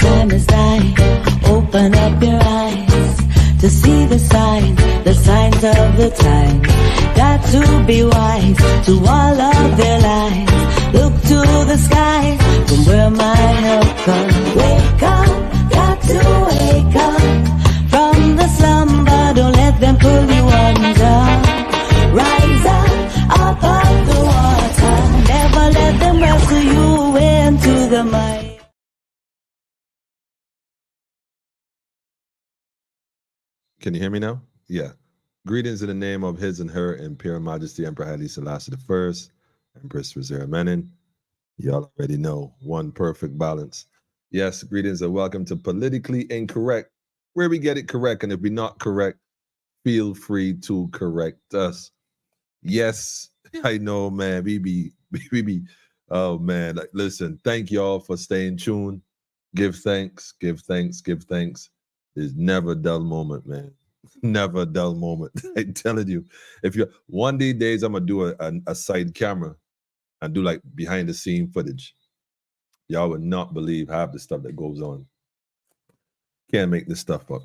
time is nigh. Open up your eyes to see the signs of the time. Got to be wise to all of their lives. Look to the skies from where my help comes. Wake up, got to wake up from the slumber. Don't let them pull you under. Rise up of the water. Never let them wrestle you into the mud. Can you hear me now? Yeah. Greetings in the name of His and Her Imperial Majesty Emperor Haile Selassie I, Empress Rosera Menin. Y'all already know, one perfect balance. Yes, greetings and welcome to Politically Incorrect, where we get it correct, and if we're not correct, feel free to correct us. Yes, I know, man. We be, oh man. Like, listen, thank y'all for staying tuned. Give thanks, give thanks, give thanks. There's never a dull moment, man. Never a dull moment. I'm telling you. If you're one of these days, I'm gonna do a side camera and do like behind the scene footage. Y'all would not believe half the stuff that goes on. Can't make this stuff up.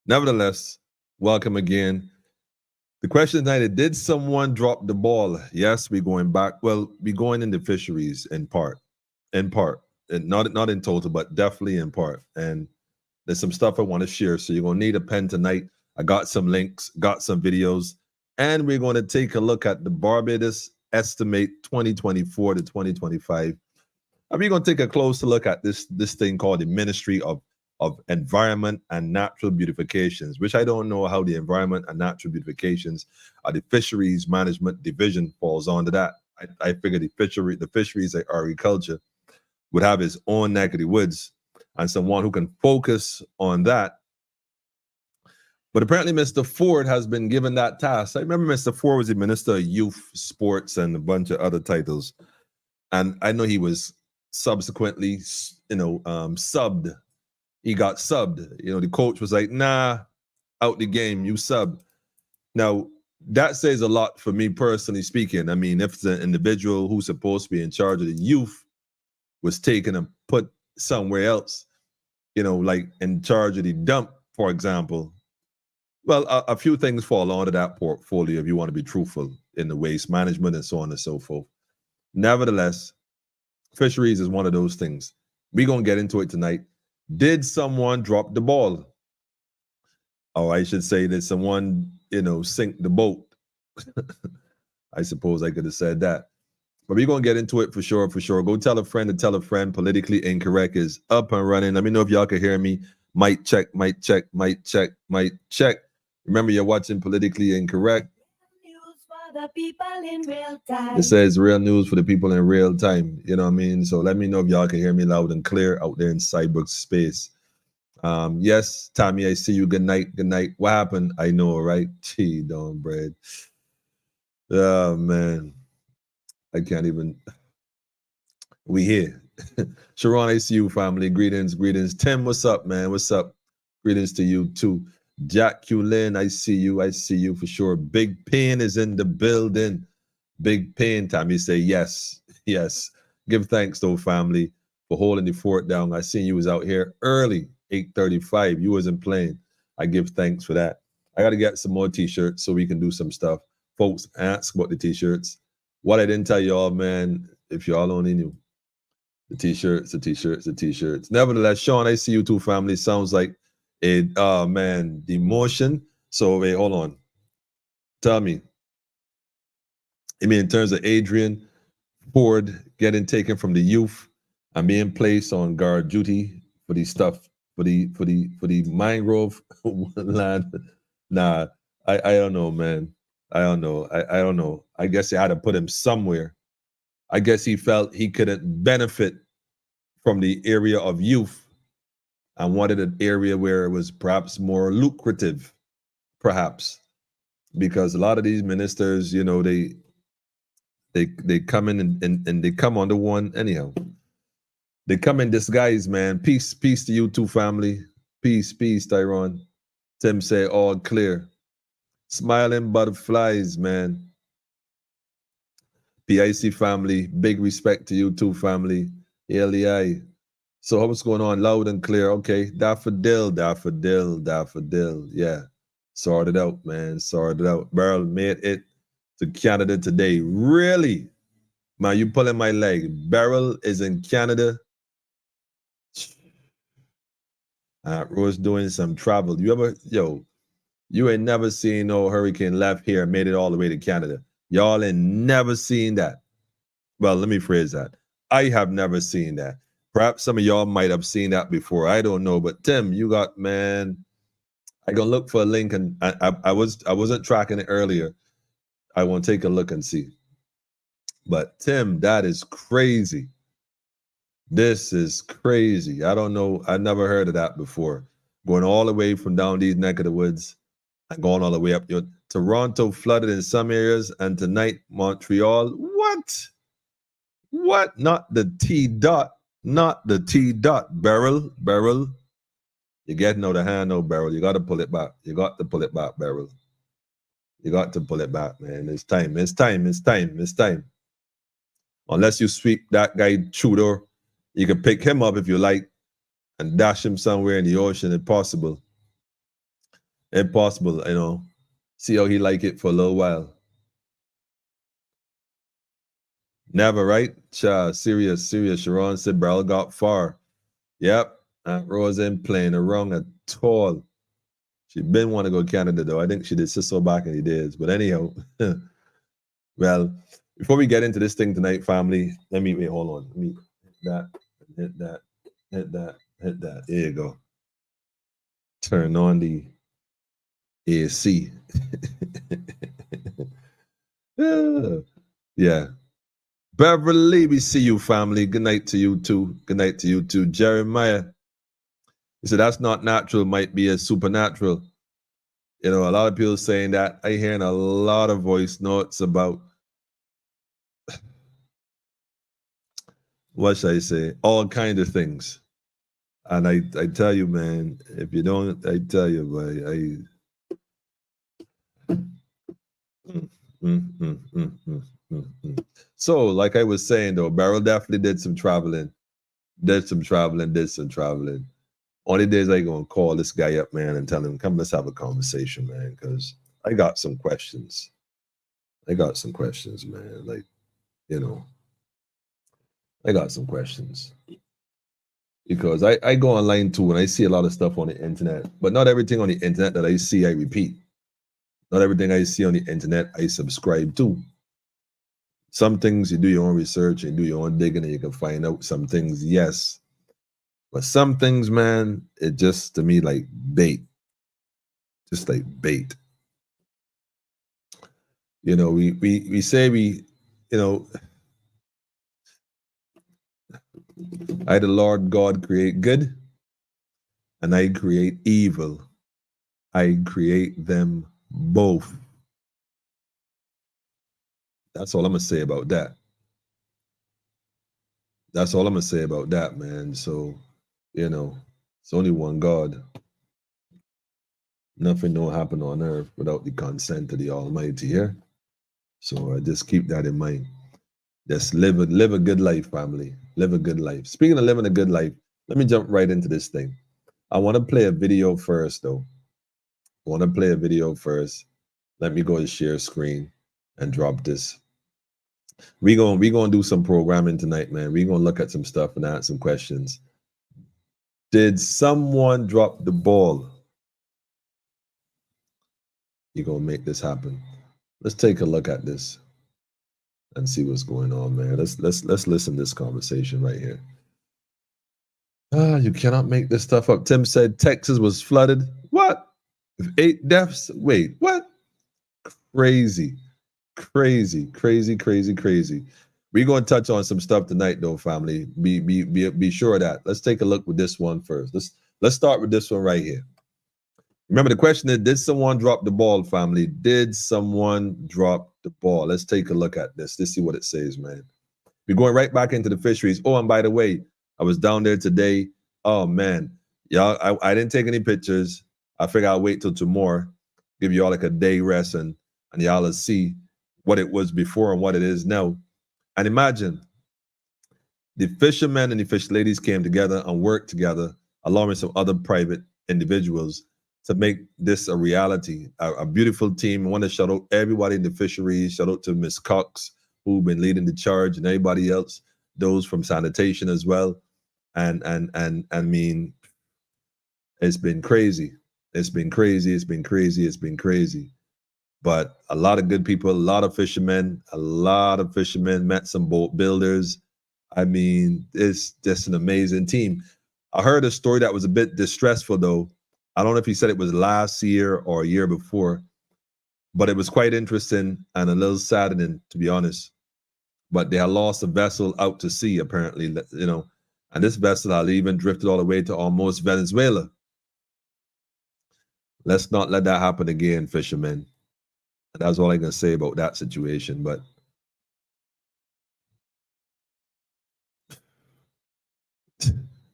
Nevertheless, welcome again. The question tonight is, did someone drop the ball? Yes, we're going back. Well, we're going into fisheries in part, and not in total, but definitely in part. And there's some stuff I want to share. So you're going to need a pen tonight. I got some links, got some videos, and we're going to take a look at the Barbados estimate 2024 to 2025. And we're going to take a closer look at this thing called the Ministry of Environment and Natural Beautifications, which I don't know how the Environment and Natural Beautifications or the Fisheries Management Division falls under that. I figure the fisheries like agriculture would have its own neck of the woods and someone who can focus on that. But apparently Mr. Ford has been given that task. I remember Mr. Ford was the Minister of Youth, Sports, and a bunch of other titles. And I know he was subsequently, subbed. He got subbed. The coach was like, nah, out the game, you sub. Now, that says a lot for me personally speaking. I mean, if the individual who's supposed to be in charge of the youth was taken and put somewhere else, like in charge of the dump, for example, well, a few things fall onto that portfolio if you want to be truthful in the waste management and so on and so forth. Nevertheless, fisheries is one of those things. We're going to get into it tonight. Did someone drop the ball? Or I should say, did someone, sink the boat? I suppose I could have said that. But we're going to get into it for sure, for sure. Go tell a friend to tell a friend. Politically Incorrect is up and running. Let me know if y'all can hear me. Mic check, mic check, mic check, mic check. Remember, you're watching Politically Incorrect. News for the people in real time. It says real news for the people in real time. You know what I mean? So let me know if y'all can hear me loud and clear out there in cyberspace. Yes, Tommy, I see you. Good night. Good night. What happened? I know, right? Gee, don't bread. Oh, man. I can't even. We here. Sharon, I see you, family. Greetings, greetings. Tim, what's up, man? What's up? Greetings to you, too. Jacqueline, I see you for sure. Big Pain is in the building. Big Pain, Tommy say yes, yes. Give thanks though, family, for holding the fort down. I seen you was out here early, 8:35. You wasn't playing. I give thanks for that. I got to get some more t-shirts so we can do some stuff. Folks, ask about the t-shirts. What I didn't tell y'all, man, if y'all only knew. The t-shirts. Nevertheless, Sean, I see you too, family. Sounds like it, man, the motion. So wait, hold on. Tell me. I mean, in terms of Adrian Ford getting taken from the youth and being placed on guard duty for the stuff, for the mangrove land. Nah, I don't know, man. I don't know. I guess they had to put him somewhere. I guess he felt he couldn't benefit from the area of youth and wanted an area where it was perhaps more lucrative, perhaps, because a lot of these ministers, they come in and they come under one anyhow. They come in disguise, man. Peace to you too, family. Peace, Tyrone. Tim say all clear. Smiling butterflies, man. PIC family, big respect to you too, family. LEI. So what's going on? Loud and clear. Okay. Daffodil. Yeah. Sorted out, man. Sorted out. Beryl made it to Canada today. Really? Man, you pulling my leg. Beryl is in Canada. Rose doing some travel. You ain't never seen no hurricane left here and made it all the way to Canada. Y'all ain't never seen that. Well, let me phrase that. I have never seen that. Perhaps some of y'all might have seen that before. I don't know. But Tim, you got, man, I gonna look for a link, and I wasn't tracking it earlier. I want to take a look and see. But Tim, that is crazy. This is crazy. I don't know. I never heard of that before. Going all the way from down these neck of the woods and going all the way up. Toronto flooded in some areas, and tonight Montreal. What? What? Not the T dot. Not the T dot. Beryl. You're getting out of hand, no, Beryl. You got to pull it back. You got to pull it back, Beryl. You got to pull it back, man. It's time. Unless you sweep that guy Tudor, you can pick him up if you like and dash him somewhere in the ocean. Impossible. See how he like it for a little while. Never, right? Serious. Sharon said Beryl got far. Yep. Rose ain't playing wrong at all. She been want to go to Canada, though. I think she did so back in the days. But anyhow, well, before we get into this thing tonight, family, hold on. Let me hit that. There you go. Turn on the AC. Yeah. Beverly, we see you, family. Good night to you too. Jeremiah. He said that's not natural, might be a supernatural. A lot of people saying that. I hearing a lot of voice notes about, what should I say, all kinds of things. And I tell you, man, if you don't, I tell you, boy, So, like I was saying, though, Beryl definitely did some traveling. Only days I gonna call this guy up, man, and tell him, come, let's have a conversation, man, because I got some questions. Man. Like, I got some questions. Because I go online too, and I see a lot of stuff on the internet, but not everything on the internet that I see, I repeat. Not everything I see on the internet, I subscribe to. Some things you do your own research and do your own digging, and you can find out some things, yes. But some things, man, it just, to me, like bait. Just like bait. We say I, the Lord God, create good, and I create evil. I create them both. That's all I'm going to say about that. That's all I'm going to say about that, man. So, it's only one God. Nothing don't happen on earth without the consent of the Almighty, yeah? So I just keep that in mind. Just live a good life, family. Live a good life. Speaking of living a good life, let me jump right into this thing. I want to play a video first, though. Let me go to share screen and drop this. We gonna do some programming tonight, man. We gonna look at some stuff and answer some questions. Did someone drop the ball? You gonna make this happen? Let's take a look at this and see what's going on, man. Let's listen to this conversation right here. You cannot make this stuff up. Tim said Texas was flooded. What? 8 deaths? Wait, what? Crazy. We're going to touch on some stuff tonight, though, family. Be sure of that. Let's take a look with this one first. Let's start with this one right here. Remember, the question is, did someone drop the ball, family? Did someone drop the ball? Let's take a look at this. Let's see what it says, man. We're going right back into the fisheries. Oh, and by the way, I was down there today. Oh, man. Y'all, I didn't take any pictures. I figure I'll wait till tomorrow, give you all like a day rest, and y'all will see what it was before and what it is now. And imagine, the fishermen and the fish ladies came together and worked together, along with some other private individuals, to make this a reality. A beautiful team. I want to shout out everybody in the fisheries. Shout out to Miss Cox, who've been leading the charge, and everybody else, those from sanitation as well. And I mean, it's been crazy. It's been crazy. It's been crazy. It's been crazy. But a lot of good people, a lot of fishermen, met some boat builders. I mean, it's just an amazing team. I heard a story that was a bit distressful, though. I don't know if he said it was last year or a year before, but it was quite interesting and a little saddening, to be honest. But they had lost a vessel out to sea, apparently, you know, and this vessel had even drifted all the way to almost Venezuela. Let's not let that happen again, fishermen. And that's all I can say about that situation. But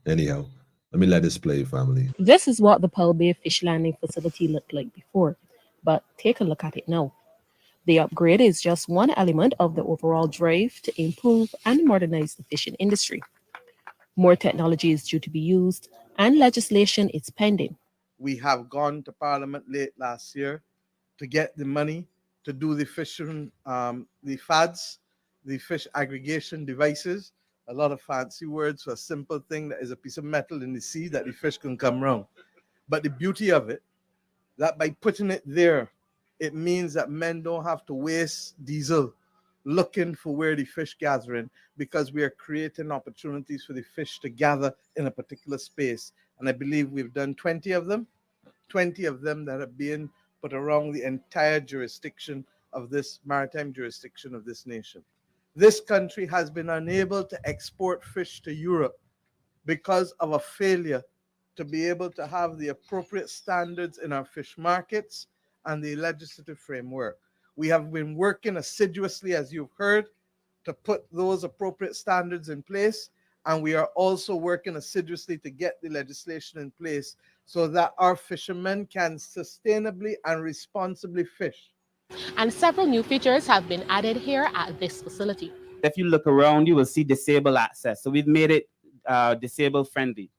anyhow, let me let this play, family. This is what the Pearl Bay fish landing facility looked like before, but take a look at it now. The upgrade is just one element of the overall drive to improve and modernize the fishing industry. More technology is due to be used, and legislation is pending. We have gone to Parliament late last year to get the money to do the fishing, the FADs, the fish aggregation devices. A lot of fancy words for a simple thing that is a piece of metal in the sea that the fish can come around. But the beauty of it, that by putting it there, it means that men don't have to waste diesel looking for where the fish gathering, because we are creating opportunities for the fish to gather in a particular space. And I believe we've done 20 of them that are being put around the entire jurisdiction of this maritime jurisdiction of this nation. This country has been unable to export fish to Europe because of a failure to be able to have the appropriate standards in our fish markets and the legislative framework. We have been working assiduously, as you've heard, to put those appropriate standards in place. And we are also working assiduously to get the legislation in place so that our fishermen can sustainably and responsibly fish. And several new features have been added here at this facility. If you look around, you will see disabled access. So we've made it disabled friendly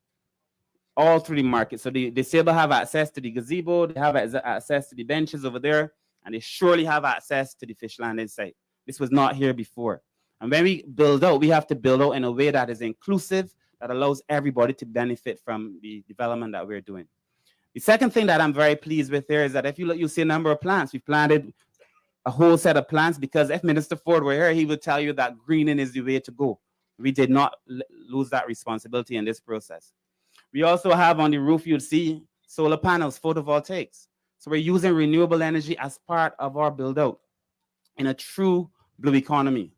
all through the market. So the disabled have access to the gazebo, they have access to the benches over there, and they surely have access to the fish landing site. This was not here before. And when we build out, we have to build out in a way that is inclusive, that allows everybody to benefit from the development that we're doing. The second thing that I'm very pleased with here is that if you look, you see a number of plants. We've planted a whole set of plants, because if Minister Ford were here, he would tell you that greening is the way to go. We did not lose that responsibility in this process. We also have on the roof, you'll see solar panels, photovoltaics. So we're using renewable energy as part of our build out in a true blue economy.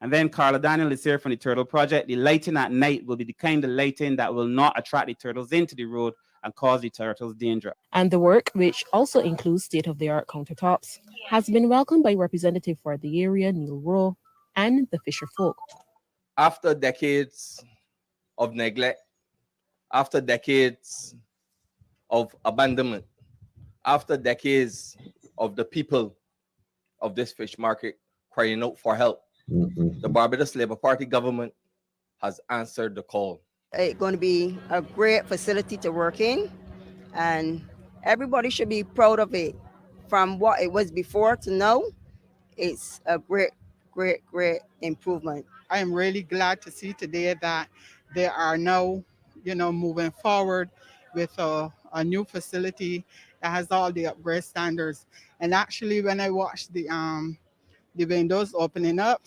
And then Carla Daniel is here from the Turtle Project. The lighting at night will be the kind of lighting that will not attract the turtles into the road and cause the turtles danger. And the work, which also includes state-of-the-art countertops, has been welcomed by Representative for the area, Neil Rowe, and the fisher folk. After decades of neglect, after decades of abandonment, after decades of the people of this fish market crying out for help, the Barbados Labour Party government has answered the call. It's going to be a great facility to work in, and everybody should be proud of it. From what it was before to now, it's a great improvement. I am really glad to see today that they are now, moving forward with a new facility that has all the upgrade standards. And actually, when I watched the windows opening up,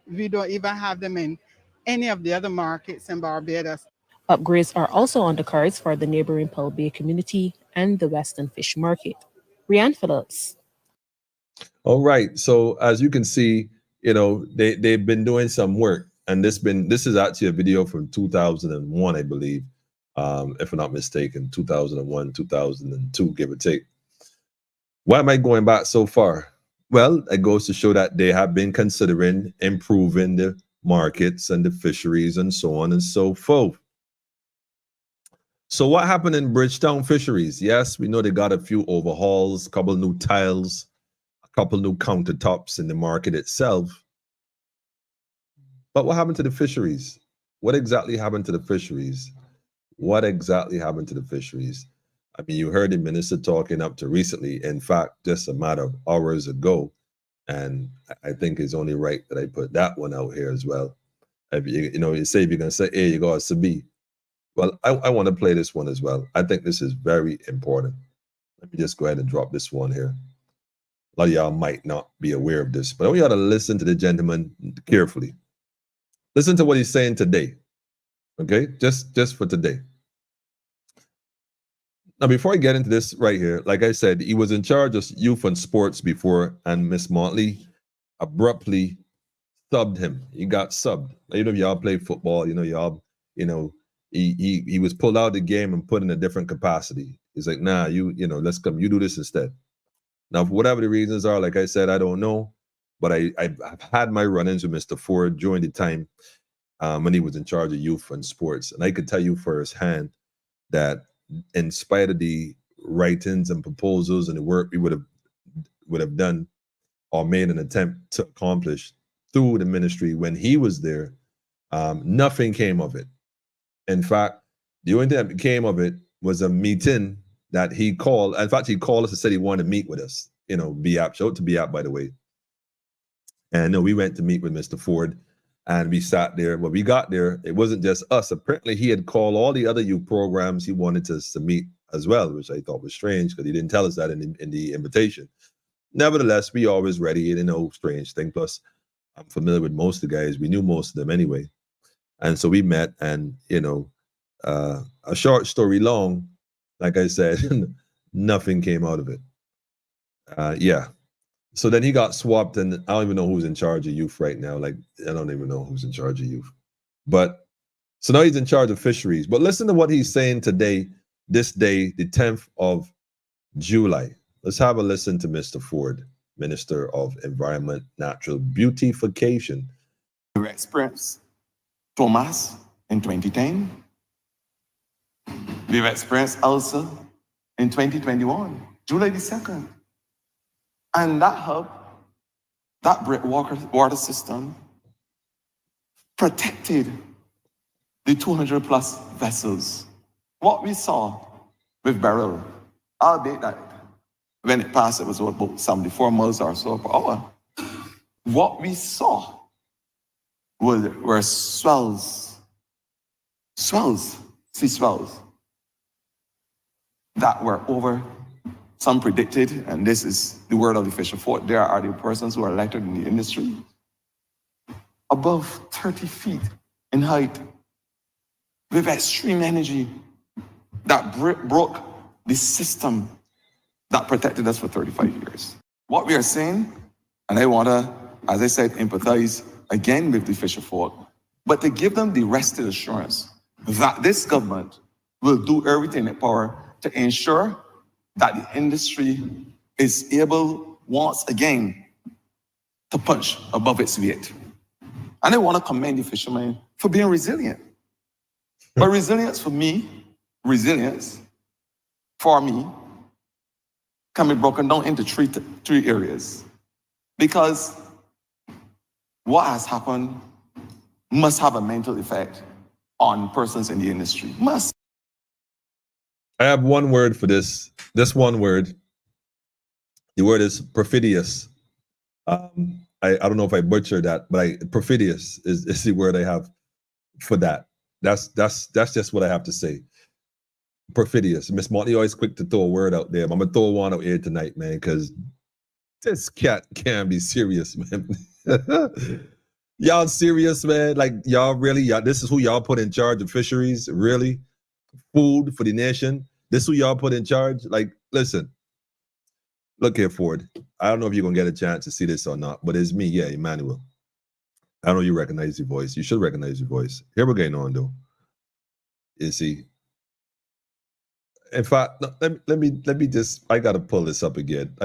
we don't even have them in any of the other markets in Barbados. Upgrades are also on the cards for the neighboring Pearl Bay community and the Western Fish Market. Rianne Phillips. All right. So as you can see, they've been doing some work, and this is actually a video from 2001, I believe, if I'm not mistaken, 2001, 2002, give or take. Why am I going back so far? Well, it goes to show that they have been considering improving the markets and the fisheries and so on and so forth. So what happened in Bridgetown Fisheries? Yes, we know they got a few overhauls, a couple new tiles, a couple new countertops in the market itself. But what happened to the fisheries? what exactly happened to the fisheries? What exactly happened to the fisheries? I mean, you heard the minister talking up to recently, in fact, just a matter of hours ago, and I think it's only right that I put that one out here as well. If you say if you're gonna say A, you go to B. Well, I want to play this one as well. I think this is very important. Let me just go ahead and drop this one here. A lot of y'all might not be aware of this, but I want y'all to listen to the gentleman carefully. Listen to what he's saying today. Okay, just for today. Now, before I get into this right here, like I said, he was in charge of youth and sports before, and Miss Motley abruptly subbed him. He got subbed. You know, if y'all play football, he was pulled out of the game and put in a different capacity. He's like, nah, let's come. You do this instead. Now, for whatever the reasons are, like I said, I don't know, but I've had my run-ins with Mr. Ford during the time when he was in charge of youth and sports, and I could tell you firsthand that in spite of the writings and proposals and the work we would have done or made an attempt to accomplish through the ministry when he was there, nothing came of it. In fact, the only thing that came of it was a meeting that he called. In fact, he called us and said he wanted to meet with us. BAP, shout out to BAP, by the way. And we went to meet with Mr. Ford, and we sat there. When we got there, it wasn't just us. Apparently, he had called all the other youth programs he wanted us to meet as well, which I thought was strange because he didn't tell us that in the invitation. Nevertheless, we always ready. Strange thing. Plus, I'm familiar with most of the guys. We knew most of them anyway. And so we met, and, a short story long, like I said, nothing came out of it. Yeah. So then he got swapped, and I don't even know who's in charge of youth right now. Like, I don't even know who's in charge of youth. But so now he's in charge of fisheries. But listen to what he's saying today, this day, the 10th of July. Let's have a listen to Mr. Ford, Minister of Environment, Natural Beautification. We experienced Thomas in 2010. We've experienced Elsa in 2021, July the 2nd. And that hub, that water system, protected the 200 plus vessels. What we saw with Beryl, albeit that when it passed, it was about 74 miles or so per hour. What we saw were swells, sea swells, that were over, some predicted, and this is the word of the fisher folk, there are the persons who are elected in the industry, above 30 feet in height, with extreme energy that broke the system that protected us for 35 years. What we are saying, and I want to, as I said, empathize again with the fisher folk, but to give them the rested assurance that this government will do everything in its power to ensure that the industry is able, once again, to punch above its weight. And I want to commend the fishermen for being resilient. But resilience for me can be broken down into three areas. Because what has happened must have a mental effect on persons in the industry. Must. I have one word for this. This one word. The word is perfidious. I don't know if I butchered that, but perfidious is the word I have for that. That's just what I have to say. Perfidious. Miss Motley always quick to throw a word out there. I'm gonna throw one out here tonight, man, because this cat can't be serious, man. Y'all serious, man? Like, y'all really? This is who y'all put in charge of fisheries? Really? Food for the nation? This who y'all put in charge? Like, listen. Look here, Ford. I don't know if you're gonna get a chance to see this or not, but it's me, yeah, Emmanuel. I know you recognize your voice. You should recognize your voice. Here we're going on, though. You see. In fact, let me just. I gotta pull this up again.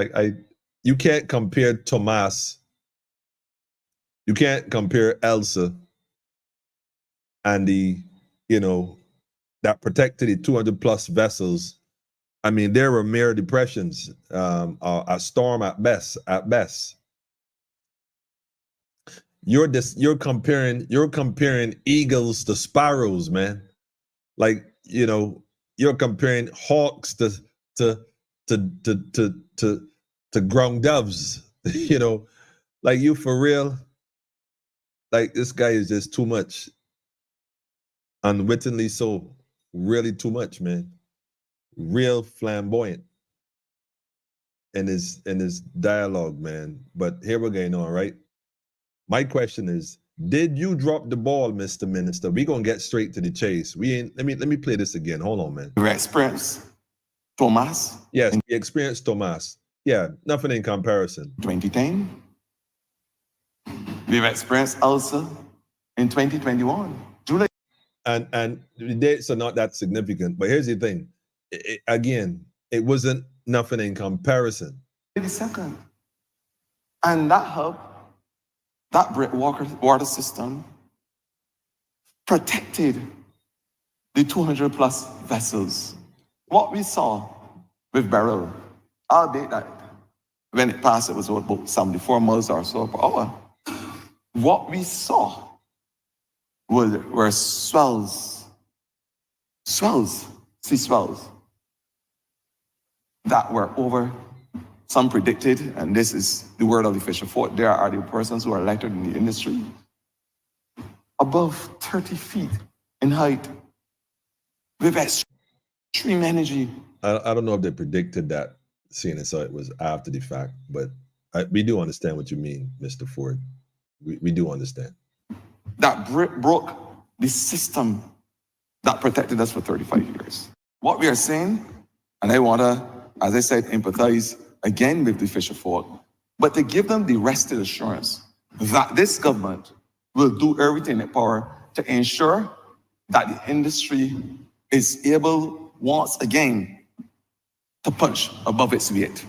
You can't compare Tomas. You can't compare Elsa and that protected the 200 plus vessels. I mean, there were mere depressions, a storm at best. you're comparing eagles to sparrows, man. Like, you know, you're comparing hawks to ground doves. You know, like, you for real. Like, this guy is just too much. Unwittingly so. Really too much, man. Real flamboyant in his dialogue, man. But here we're going on, right? My question is, did you drop the ball, Mr. Minister? We're gonna get straight to the chase. We ain't let me play this again. Hold on, man. We experienced Thomas. Yes, we experienced Thomas. Yeah, nothing in comparison. 2010. We've experienced Elsa in 2021. July. And the dates are not that significant. But here's the thing. Again, it wasn't nothing in comparison. 22nd. And that hub, that water system protected the 200 plus vessels. What we saw with Beryl, albeit that when it passed, it was about 74 miles or so per hour. What we saw were swells, sea swells, that were over, some predicted, and this is the word of the fisher folk, there are the persons who are elected in the industry, above 30 feet in height, with extreme energy. I don't know if they predicted that, seeing as it was after the fact, but we do understand what you mean, Mr. Ford. We do understand. That broke the system that protected us for 35 years. What we are saying, and I want to, as I said, empathize again with the fisher folk, but to give them the rested assurance that this government will do everything in its power to ensure that the industry is able, once again, to punch above its weight.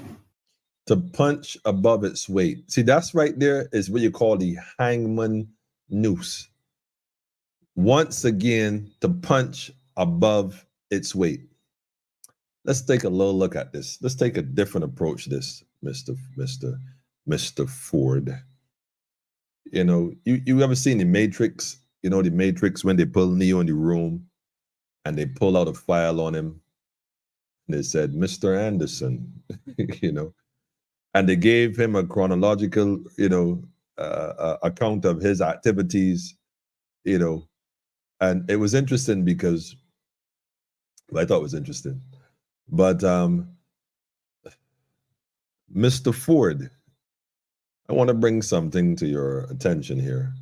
To punch above its weight. See, that's right there is what you call the hangman noose. Once again, to punch above its weight. Let's take a little look at this. Let's take a different approach to this, Mr. Ford. You know, you ever seen The Matrix? You know, The Matrix, when they pull Neo in the room and they pull out a file on him and they said, Mr. Anderson, you know, and they gave him a chronological, you know, account of his activities, you know, and it was interesting because, well, I thought it was interesting. But Mr. Ford, I want to bring something to your attention here,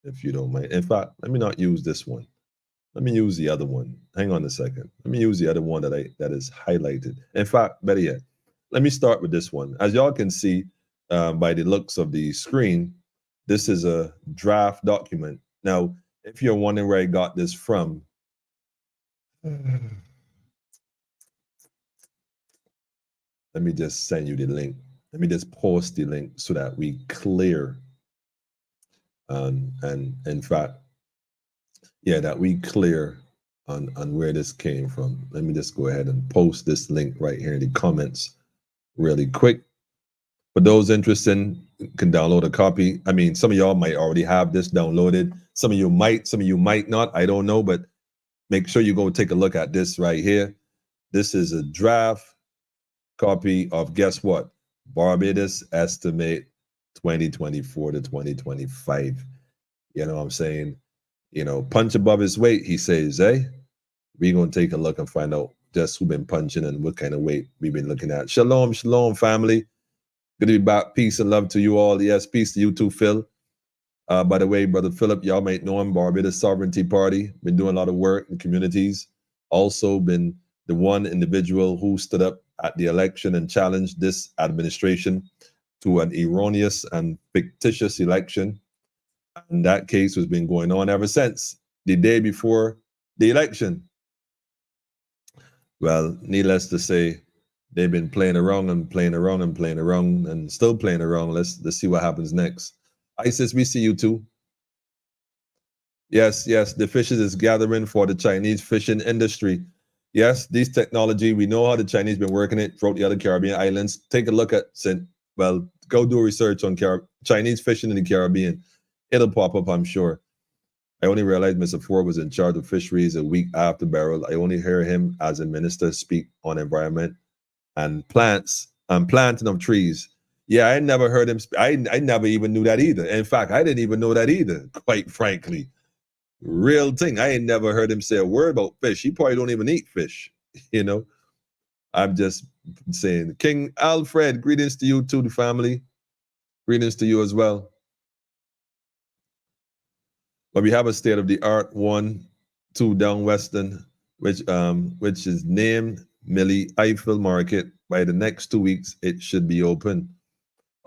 if you don't mind. In fact, let me not use this one. Let me use the other one. Hang on a second. Let me use the other one that is highlighted. In fact, better yet, let me start with this one. As y'all can see by the looks of the screen, this is a draft document. Now, if you're wondering where I got this from, let me just send you the link. Let me just post the link so that we clear. And in fact, yeah, that we clear on where this came from. Let me just go ahead and post this link right here in the comments really quick. For those interested, can download a copy. I mean, some of y'all might already have this downloaded. Some of you might not. I don't know, but make sure you go take a look at this right here. This is a draft copy of, guess what? Barbados estimate 2024 to 2025. You know what I'm saying? You know, punch above his weight, he says, eh? We're going to take a look and find out just who been punching and what kind of weight we've been looking at. Shalom, shalom, family. Good to be back. Peace and love to you all. Yes, peace to you too, Phil. By the way, Brother Philip, y'all might know him, Barbados Sovereignty Party. Been doing a lot of work in communities. Also been the one individual who stood up at the election and challenged this administration to an erroneous and fictitious election. And that case has been going on ever since the day before the election. Well, needless to say, they've been playing around and playing around and playing around and still playing around. Let's see what happens next. ISIS, we see you too. Yes, the fishes is gathering for the Chinese fishing industry. Yes, these technology, we know how the Chinese been working it throughout the other Caribbean islands. Take a look at, well, go do research on Chinese fishing in the Caribbean. It'll pop up, I'm sure. I only realized Mr. Ford was in charge of fisheries a week after Barrel. I only hear him as a minister speak on environment and plants and planting of trees. Yeah, I never heard him. I never even knew that either. In fact, I didn't even know that either, quite frankly. Real thing. I ain't never heard him say a word about fish. He probably don't even eat fish, you know. I'm just saying. King Alfred, greetings to you too, the family. Greetings to you as well. But we have a state-of-the-art 1-2 down Western, which is named Millie Eiffel Market. By the next 2 weeks, it should be open.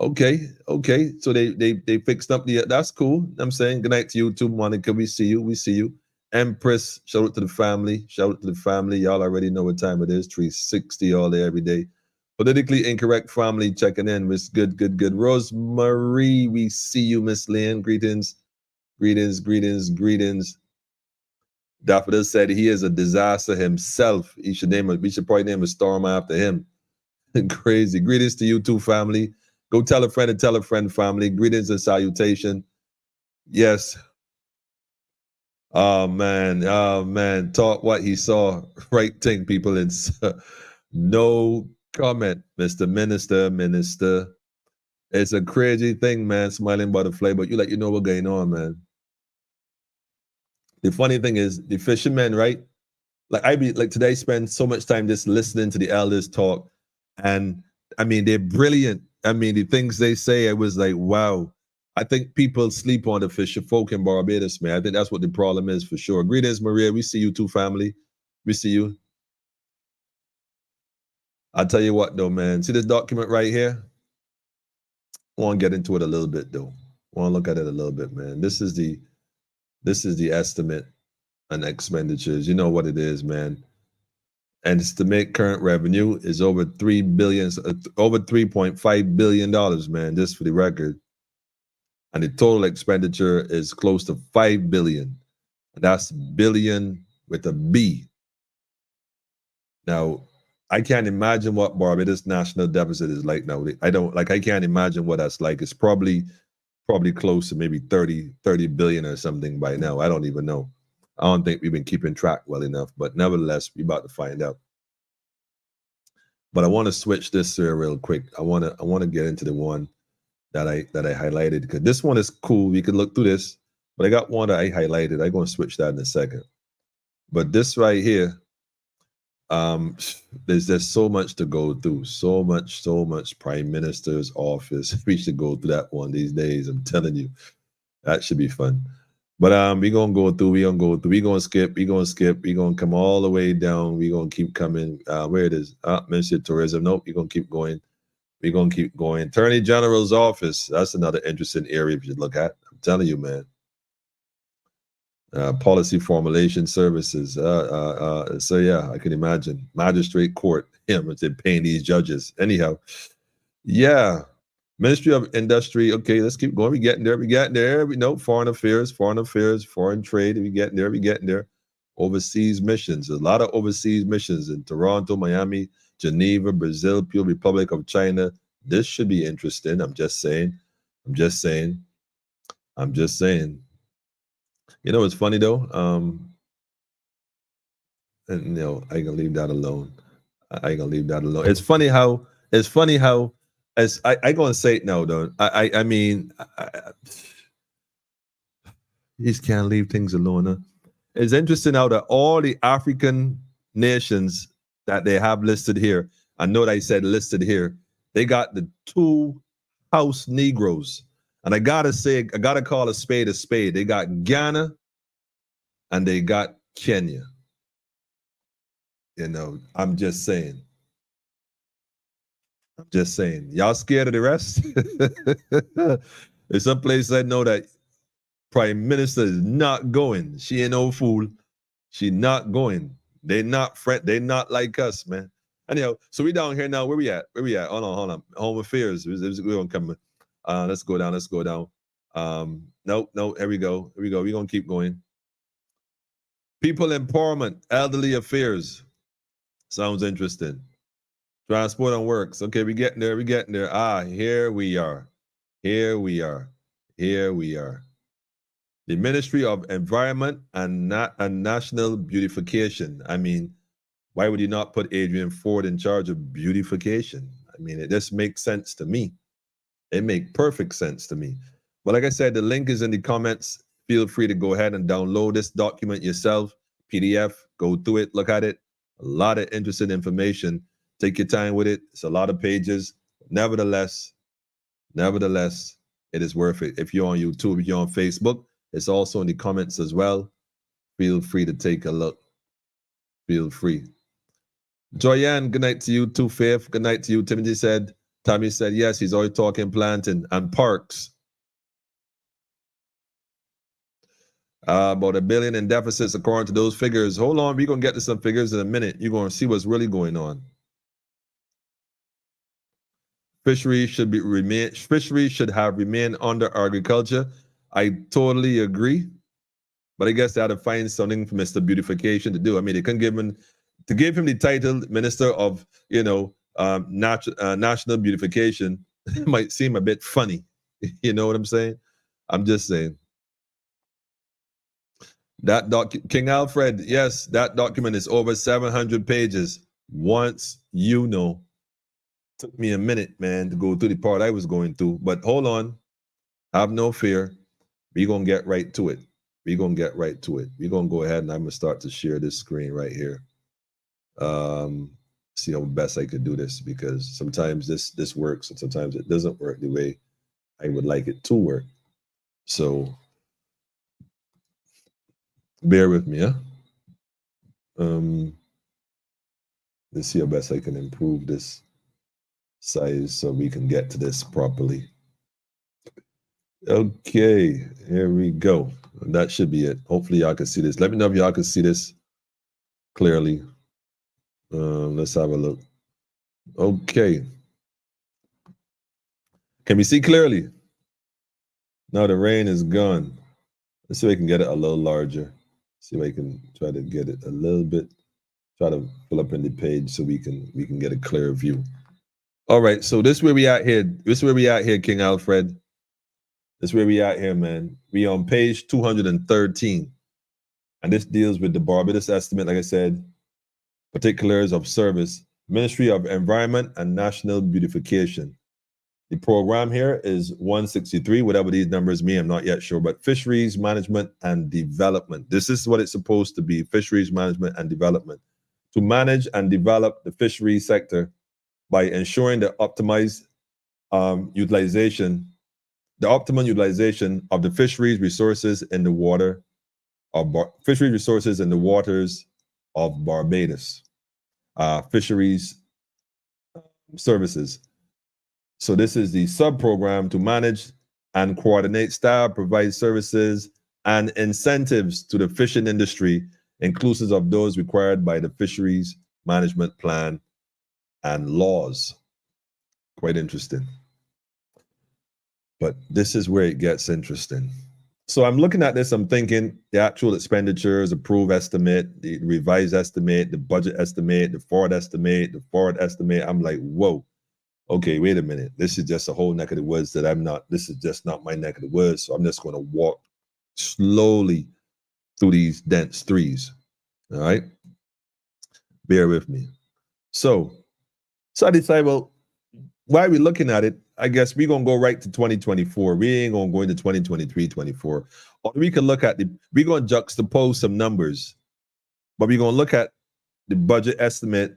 Okay. So they fixed up the. That's cool. I'm saying good night to you too, Monica. We see you. Empress, shout out to the family. Y'all already know what time it is. 360 all day, every day. Politically incorrect family checking in. Miss good. Rosemary, we see you, Miss Lynn. Greetings. Daffodil said he is a disaster himself. We should probably name a storm after him. Crazy. Greetings to you too, family. Go tell a friend, family. Greetings and salutation. Yes. Oh man. Talk what he saw. Right thing, people. It's no comment, Mr. Minister. It's a crazy thing, man. Smiling butterfly, but you know what's going on, man. The funny thing is, the fishermen, right? Like today, spend so much time just listening to the elders talk, and I mean they're brilliant. I mean the things they say, I was like, wow. I think people sleep on the fisher folk in Barbados, man. I think that's what the problem is for sure. Greetings, Maria. We see you too, family. We see you. I'll tell you what, though, man. See this document right here? I want to get into it a little bit, though. I want to look at it a little bit, man. This is the estimate and expenditures. You know what it is, man. And it's to make current revenue is over $3.5 billion, man, just for the record. And the total expenditure is close to $5 billion. And that's billion with a B. Now, I can't imagine what Barbados national deficit is like now. I can't imagine what that's like. It's probably close to maybe 30 billion or something by now. I don't even know. I don't think we've been keeping track well enough, but nevertheless, we're about to find out. But I want to switch this here real quick. I want to get into the one that I highlighted, because this one is cool. We could look through this, but I got one that I highlighted. I'm going to switch that in a second. But this right here, there's just so much to go through. So much. Prime Minister's office. We should go through that one these days. I'm telling you, that should be fun. But we're gonna go through. We're gonna skip. We're gonna come all the way down. We're gonna keep coming. Where it is? Ministry of Tourism. Nope. We're gonna keep going. Attorney General's office. That's another interesting area you should look at. I'm telling you, man. Policy formulation services. So yeah, I can imagine. Magistrate court. They're paying these judges. Anyhow, yeah. Ministry of Industry. Okay, let's keep going. We getting there. We know foreign affairs, foreign trade. We getting there. Overseas missions. A lot of overseas missions in Toronto, Miami, Geneva, Brazil, People's Republic of China. This should be interesting. I'm just saying. You know, it's funny though. And I can leave that alone. It's funny how as I gonna say it now though. I mean, you just can't leave things alone. Huh? It's interesting how that all the African nations that they have listed here. I know that I said listed here. They got the 2 house Negroes, and I gotta call a spade a spade. They got Ghana, and they got Kenya. I'm just saying. Y'all scared of the rest? There's some place I know that Prime Minister is not going. She ain't no fool. She not going. They not like us, man. Anyhow, so we down here now. Where we at? Hold on. Home Affairs. We're gonna come. Let's go down. No. Here we go. We're gonna keep going. People empowerment, elderly affairs. Sounds interesting. Transport and works. Okay, we getting there. Here we are. The Ministry of Environment and National Beautification. I mean, why would you not put Adrian Ford in charge of beautification? I mean, it just makes sense to me. It makes perfect sense to me. But like I said, the link is in the comments. Feel free to go ahead and download this document yourself, PDF, go through it, look at it. A lot of interesting information. Take your time with it. It's a lot of pages. Nevertheless, it is worth it. If you're on YouTube, if you're on Facebook, it's also in the comments as well. Feel free to take a look. Feel free. Joyanne, good night to you too, Faith. Good night to you. Timothy said, Tommy said, yes, he's always talking planting and parks. About $1 billion in deficits according to those figures. Hold on, we're going to get to some figures in a minute. You're going to see what's really going on. Fisheries should have remained under agriculture. I totally agree. But I guess they had to find something for Mr. Beautification to do. I mean, they couldn't give him the title Minister of, National Beautification. It might seem a bit funny. You know what I'm saying? I'm just saying. King Alfred, yes, that document is over 700 pages. Once you know. Took me a minute, man, to go through the part I was going through. But hold on. Have no fear. We're going to get right to it. We're going to get right to it. We're going to go ahead and I'm going to start to share this screen right here. See how best I could do this, because sometimes this works and sometimes it doesn't work the way I would like it to work. So bear with me, huh? Let's see how best I can improve this size so we can get to this properly. Okay, here we go. That should be it. Hopefully y'all can see this. Let me know if y'all can see this clearly. Let's have a look. Okay. Can we see clearly? Now the rain is gone. Let's see if I can get it a little larger. See if I can try to get it a little bit. Try to pull up in the page so we can get a clear view. All right, so this is where we at here. This is where we at here, King Alfred. This is where we at here, man. We on page 213. And this deals with the Barbados estimate, like I said, particulars of service, Ministry of Environment and National Beautification. The program here is 163, whatever these numbers mean, I'm not yet sure, but Fisheries Management and Development. This is what it's supposed to be, Fisheries Management and Development. To manage and develop the fisheries sector by ensuring the optimum utilization of the fisheries resources in the water of fisheries resources in the waters of Barbados. Fisheries services. So this is the sub-program to manage and coordinate staff, provide services and incentives to the fishing industry, inclusive of those required by the Fisheries Management Plan and laws. Quite interesting. But this is where it gets interesting. So I'm looking at this, I'm thinking the actual expenditures, approved estimate, the revised estimate, the budget estimate, the forward estimate, I'm like, whoa, okay, wait a minute. This is just a whole neck of the woods that this is just not my neck of the woods. So I'm just going to walk slowly through these dense threes. All right. Bear with me. So I decided, well, why are we looking at it? I guess we're going to go right to 2024. We ain't going to go into 2023, 24. Or we can look at we're going to juxtapose some numbers, but we're going to look at the budget estimate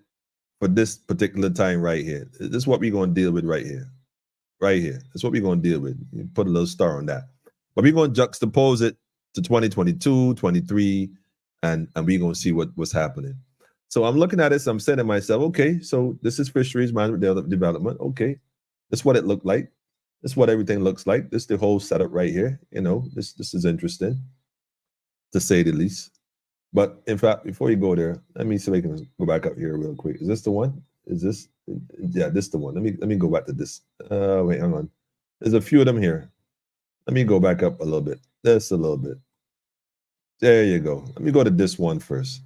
for this particular time right here. This is what we're going to deal with right here. Right here. That's what we're going to deal with. You put a little star on that. But we're going to juxtapose it to 2022, 23, and we're going to see what's happening. So I'm looking at this, I'm saying to myself, okay, so this is Fisheries Management Development. Okay, that's what it looked like. That's what everything looks like. This is the whole setup right here. You know, this is interesting, to say the least. But in fact, before you go there, let me see if I can go back up here real quick. Is this the one? Is this? Yeah, this is the one. Let me go back to this. Wait, hang on. There's a few of them here. Let me go back up a little bit. Just a little bit. There you go. Let me go to this one first.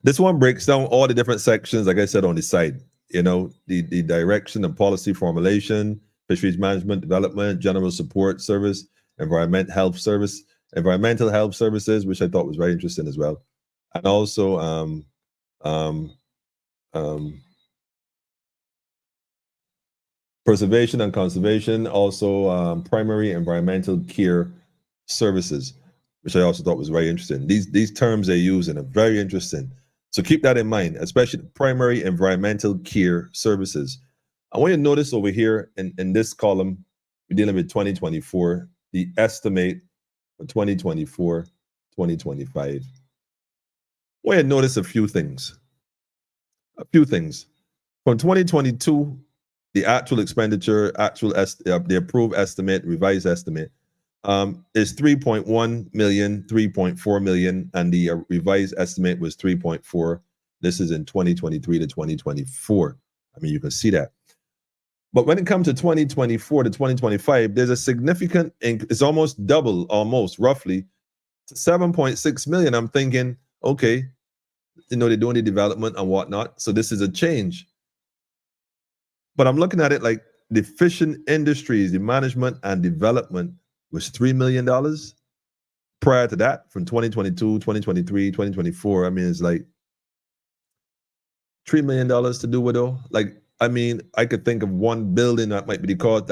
This one breaks down all the different sections, like I said, on the side. You know, the direction and policy formulation, fisheries management, development, general support service, environmental health services, which I thought was very interesting as well. And also preservation and conservation, also primary environmental care services, which I also thought was very interesting. These terms they use and are very interesting. So keep that in mind, especially primary environmental care services. I want you to notice over here in this column, we're dealing with 2024, the estimate for 2024, 2025. I want you to notice a few things. From 2022, the actual expenditure, the approved estimate, revised estimate, is 3.1 million, 3.4 million, and the revised estimate was 3.4. This is in 2023 to 2024. I mean, you can see that. But when it comes to 2024 to 2025, there's a significant, it's almost double, roughly, to 7.6 million. I'm thinking, okay, they're doing the development and whatnot, so this is a change. But I'm looking at it like the fishing industries, the management and development was $3 million. Prior to that, from 2022, 2023, 2024, I mean, it's like $3 million to do with though. Like, I mean, I could think of one building that might be the cost.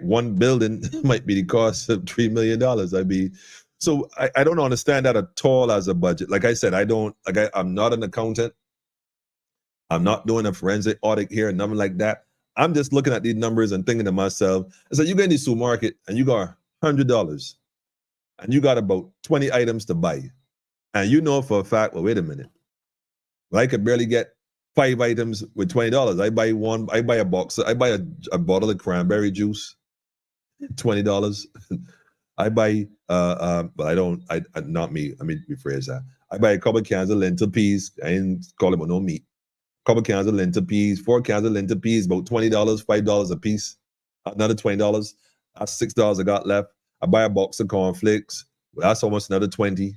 One building might be the cost of $3 million. So I don't understand that at all as a budget. Like I said, I'm not an accountant. I'm not doing a forensic audit here, nothing like that. I'm just looking at these numbers and thinking to myself, I said, you get in the supermarket and you got $100 and you got about 20 items to buy. And you know for a fact, well, wait a minute. I could barely get 5 items with $20. I buy a bottle of cranberry juice, $20. I buy, not me. I mean, rephrase that. I buy a couple of cans of lentil peas. I ain't call it with no meat. Couple cans of lentil peas, 4 cans of lentil peas, about $20, $5 a piece. Another $20. That's $6 I got left. I buy a box of cornflakes. Well, that's almost another 20.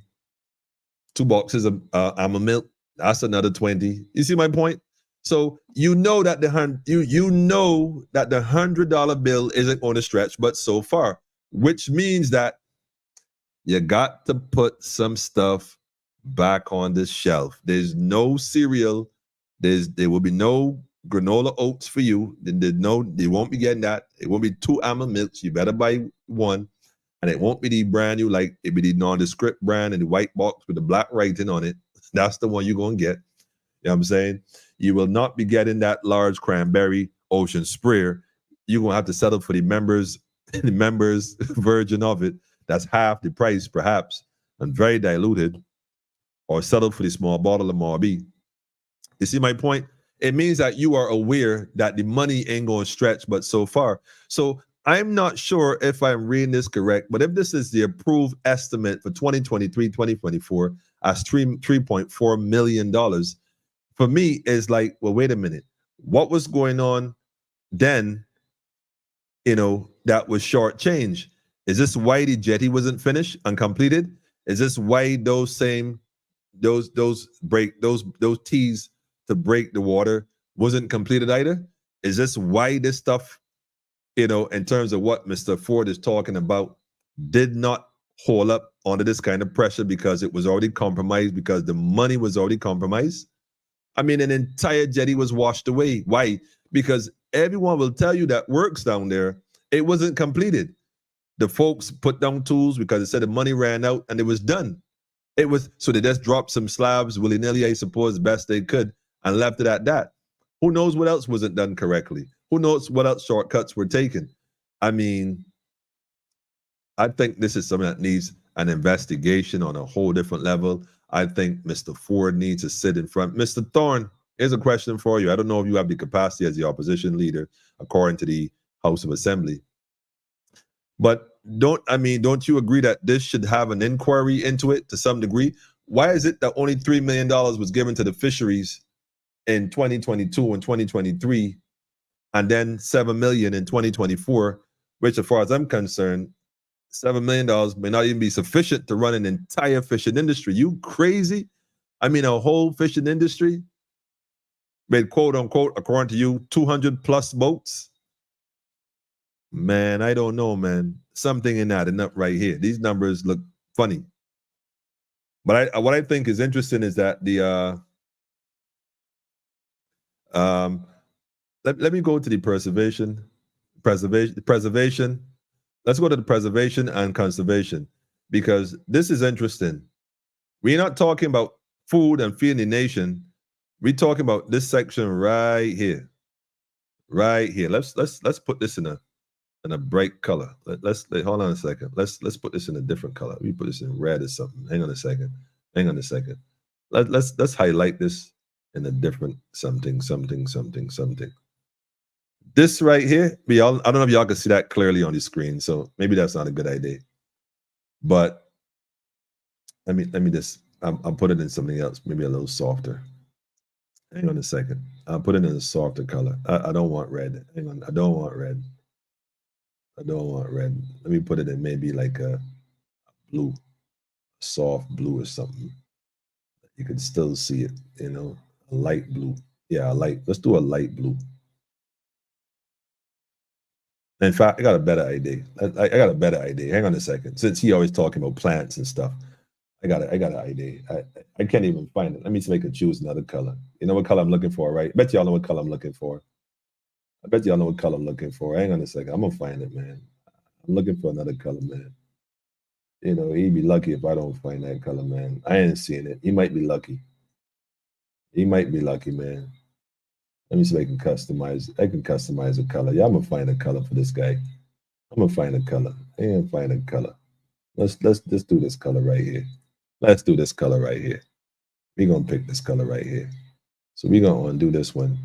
2 boxes of almond milk. That's another 20. You see my point? So you know that the $100 bill isn't going to stretch, but so far, which means that you got to put some stuff back on the shelf. There's no cereal. There will be no granola oats for you. You won't be getting that. It won't be 2 almond milks. You better buy 1. And it won't be the brand new, like it be the nondescript brand and the white box with the black writing on it. That's the one you're going to get. You know what I'm saying? You will not be getting that large cranberry ocean sprayer. You're going to have to settle for the members version of it. That's half the price, perhaps, and very diluted. Or settle for the small bottle of Marby. You see my point? It means that you are aware that the money ain't going to stretch, but so far. So I'm not sure if I'm reading this correct, but if this is the approved estimate for 2023, 2024 as $3.4 million, for me, it's like, well, wait a minute. What was going on then, that was shortchanged? Is this why the jetty wasn't finished and completed? Is this why those tees to break the water wasn't completed either? Is this why this stuff, in terms of what Mr. Ford is talking about, did not hold up under this kind of pressure because it was already compromised, because the money was already compromised? I mean, an entire jetty was washed away. Why? Because everyone will tell you that works down there, it wasn't completed. The folks put down tools because it said the money ran out and it was done. So they just dropped some slabs willy-nilly, I suppose, best they could, and left it at that. Who knows what else wasn't done correctly? Who knows what else shortcuts were taken? I mean, I think this is something that needs an investigation on a whole different level. I think Mr. Ford needs to sit in front. Mr. Thorne, here's a question for you. I don't know if you have the capacity as the opposition leader, according to the House of Assembly. But don't you agree that this should have an inquiry into it to some degree? Why is it that only $3 million was given to the fisheries in 2022 and 2023, and then $7 million in 2024, which, as far as I'm concerned, $7 million may not even be sufficient to run an entire fishing industry? You crazy? I mean, a whole fishing industry with, quote unquote, according to you, 200 plus boats. Man, I don't know, man. Something in that enough right here. These numbers look funny. But what I think is interesting is that the let me go to the preservation. Let's go to the preservation and conservation, because this is interesting. We're not talking about food and feeding the nation. We're talking about this section right here. Right here. Let's put this in a bright color. Let's hold on a second. Let's put this in a different color. We put this in red or something. Hang on a second. Let's highlight this in a different something. This right here, I don't know if y'all can see that clearly on the screen, so maybe that's not a good idea. But let me just I'll put it in something else, maybe a little softer. Hang on a second. I'll put it in a softer color. I don't want red. Hang on. I don't want red. Let me put it in maybe like a blue, soft blue or something. You can still see it, you know, a light blue. Yeah, let's do a light blue. In fact, I got a better idea. I got a better idea. Hang on a second. Since he always talking about plants and stuff, I got an idea. I can't even find it. Let me see if I can choose another color. You know what color I'm looking for, right? I bet y'all know what color I'm looking for. Hang on a second. I'm gonna find it, man. I'm looking for another color, man. You know, he'd be lucky if I don't find that color, man. I ain't seeing it. He might be lucky. Man. Let me see if I can customize. I can customize a color. Yeah, I'm gonna find a color for this guy. I'm gonna find a color. Let's do this color right here. We're gonna pick this color right here. So we're gonna undo this one.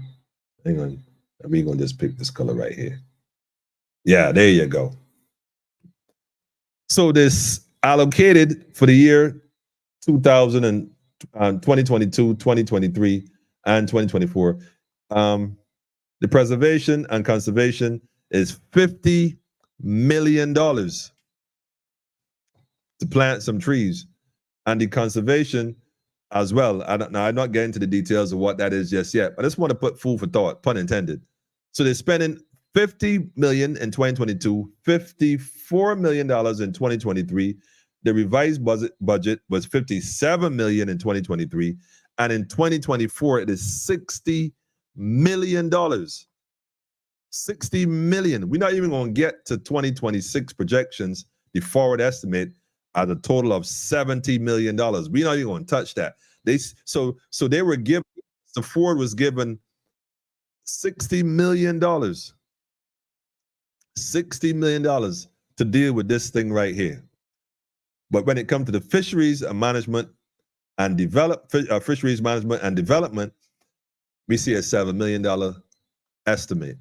Hang on. And we're gonna just pick this color right here. Yeah, there you go. So this allocated for the year 2022, 2023, and 2024. The preservation and conservation is $50 million to plant some trees, and the conservation as well. I'm not getting into the details of what that is just yet, but I just want to put food for thought, pun intended. So they're spending $50 million in 2022, $54 million in 2023. The revised budget was $57 million in 2023, and in 2024 it is $60 million. $60 million. We're not even going to get to 2026 projections, the forward estimate, at a total of $70 million. We're not even going to touch that. So they were given, the Ford was given $60 million. $60 million to deal with this thing right here. But when it comes to the fisheries management and development, we see a $7 million estimate.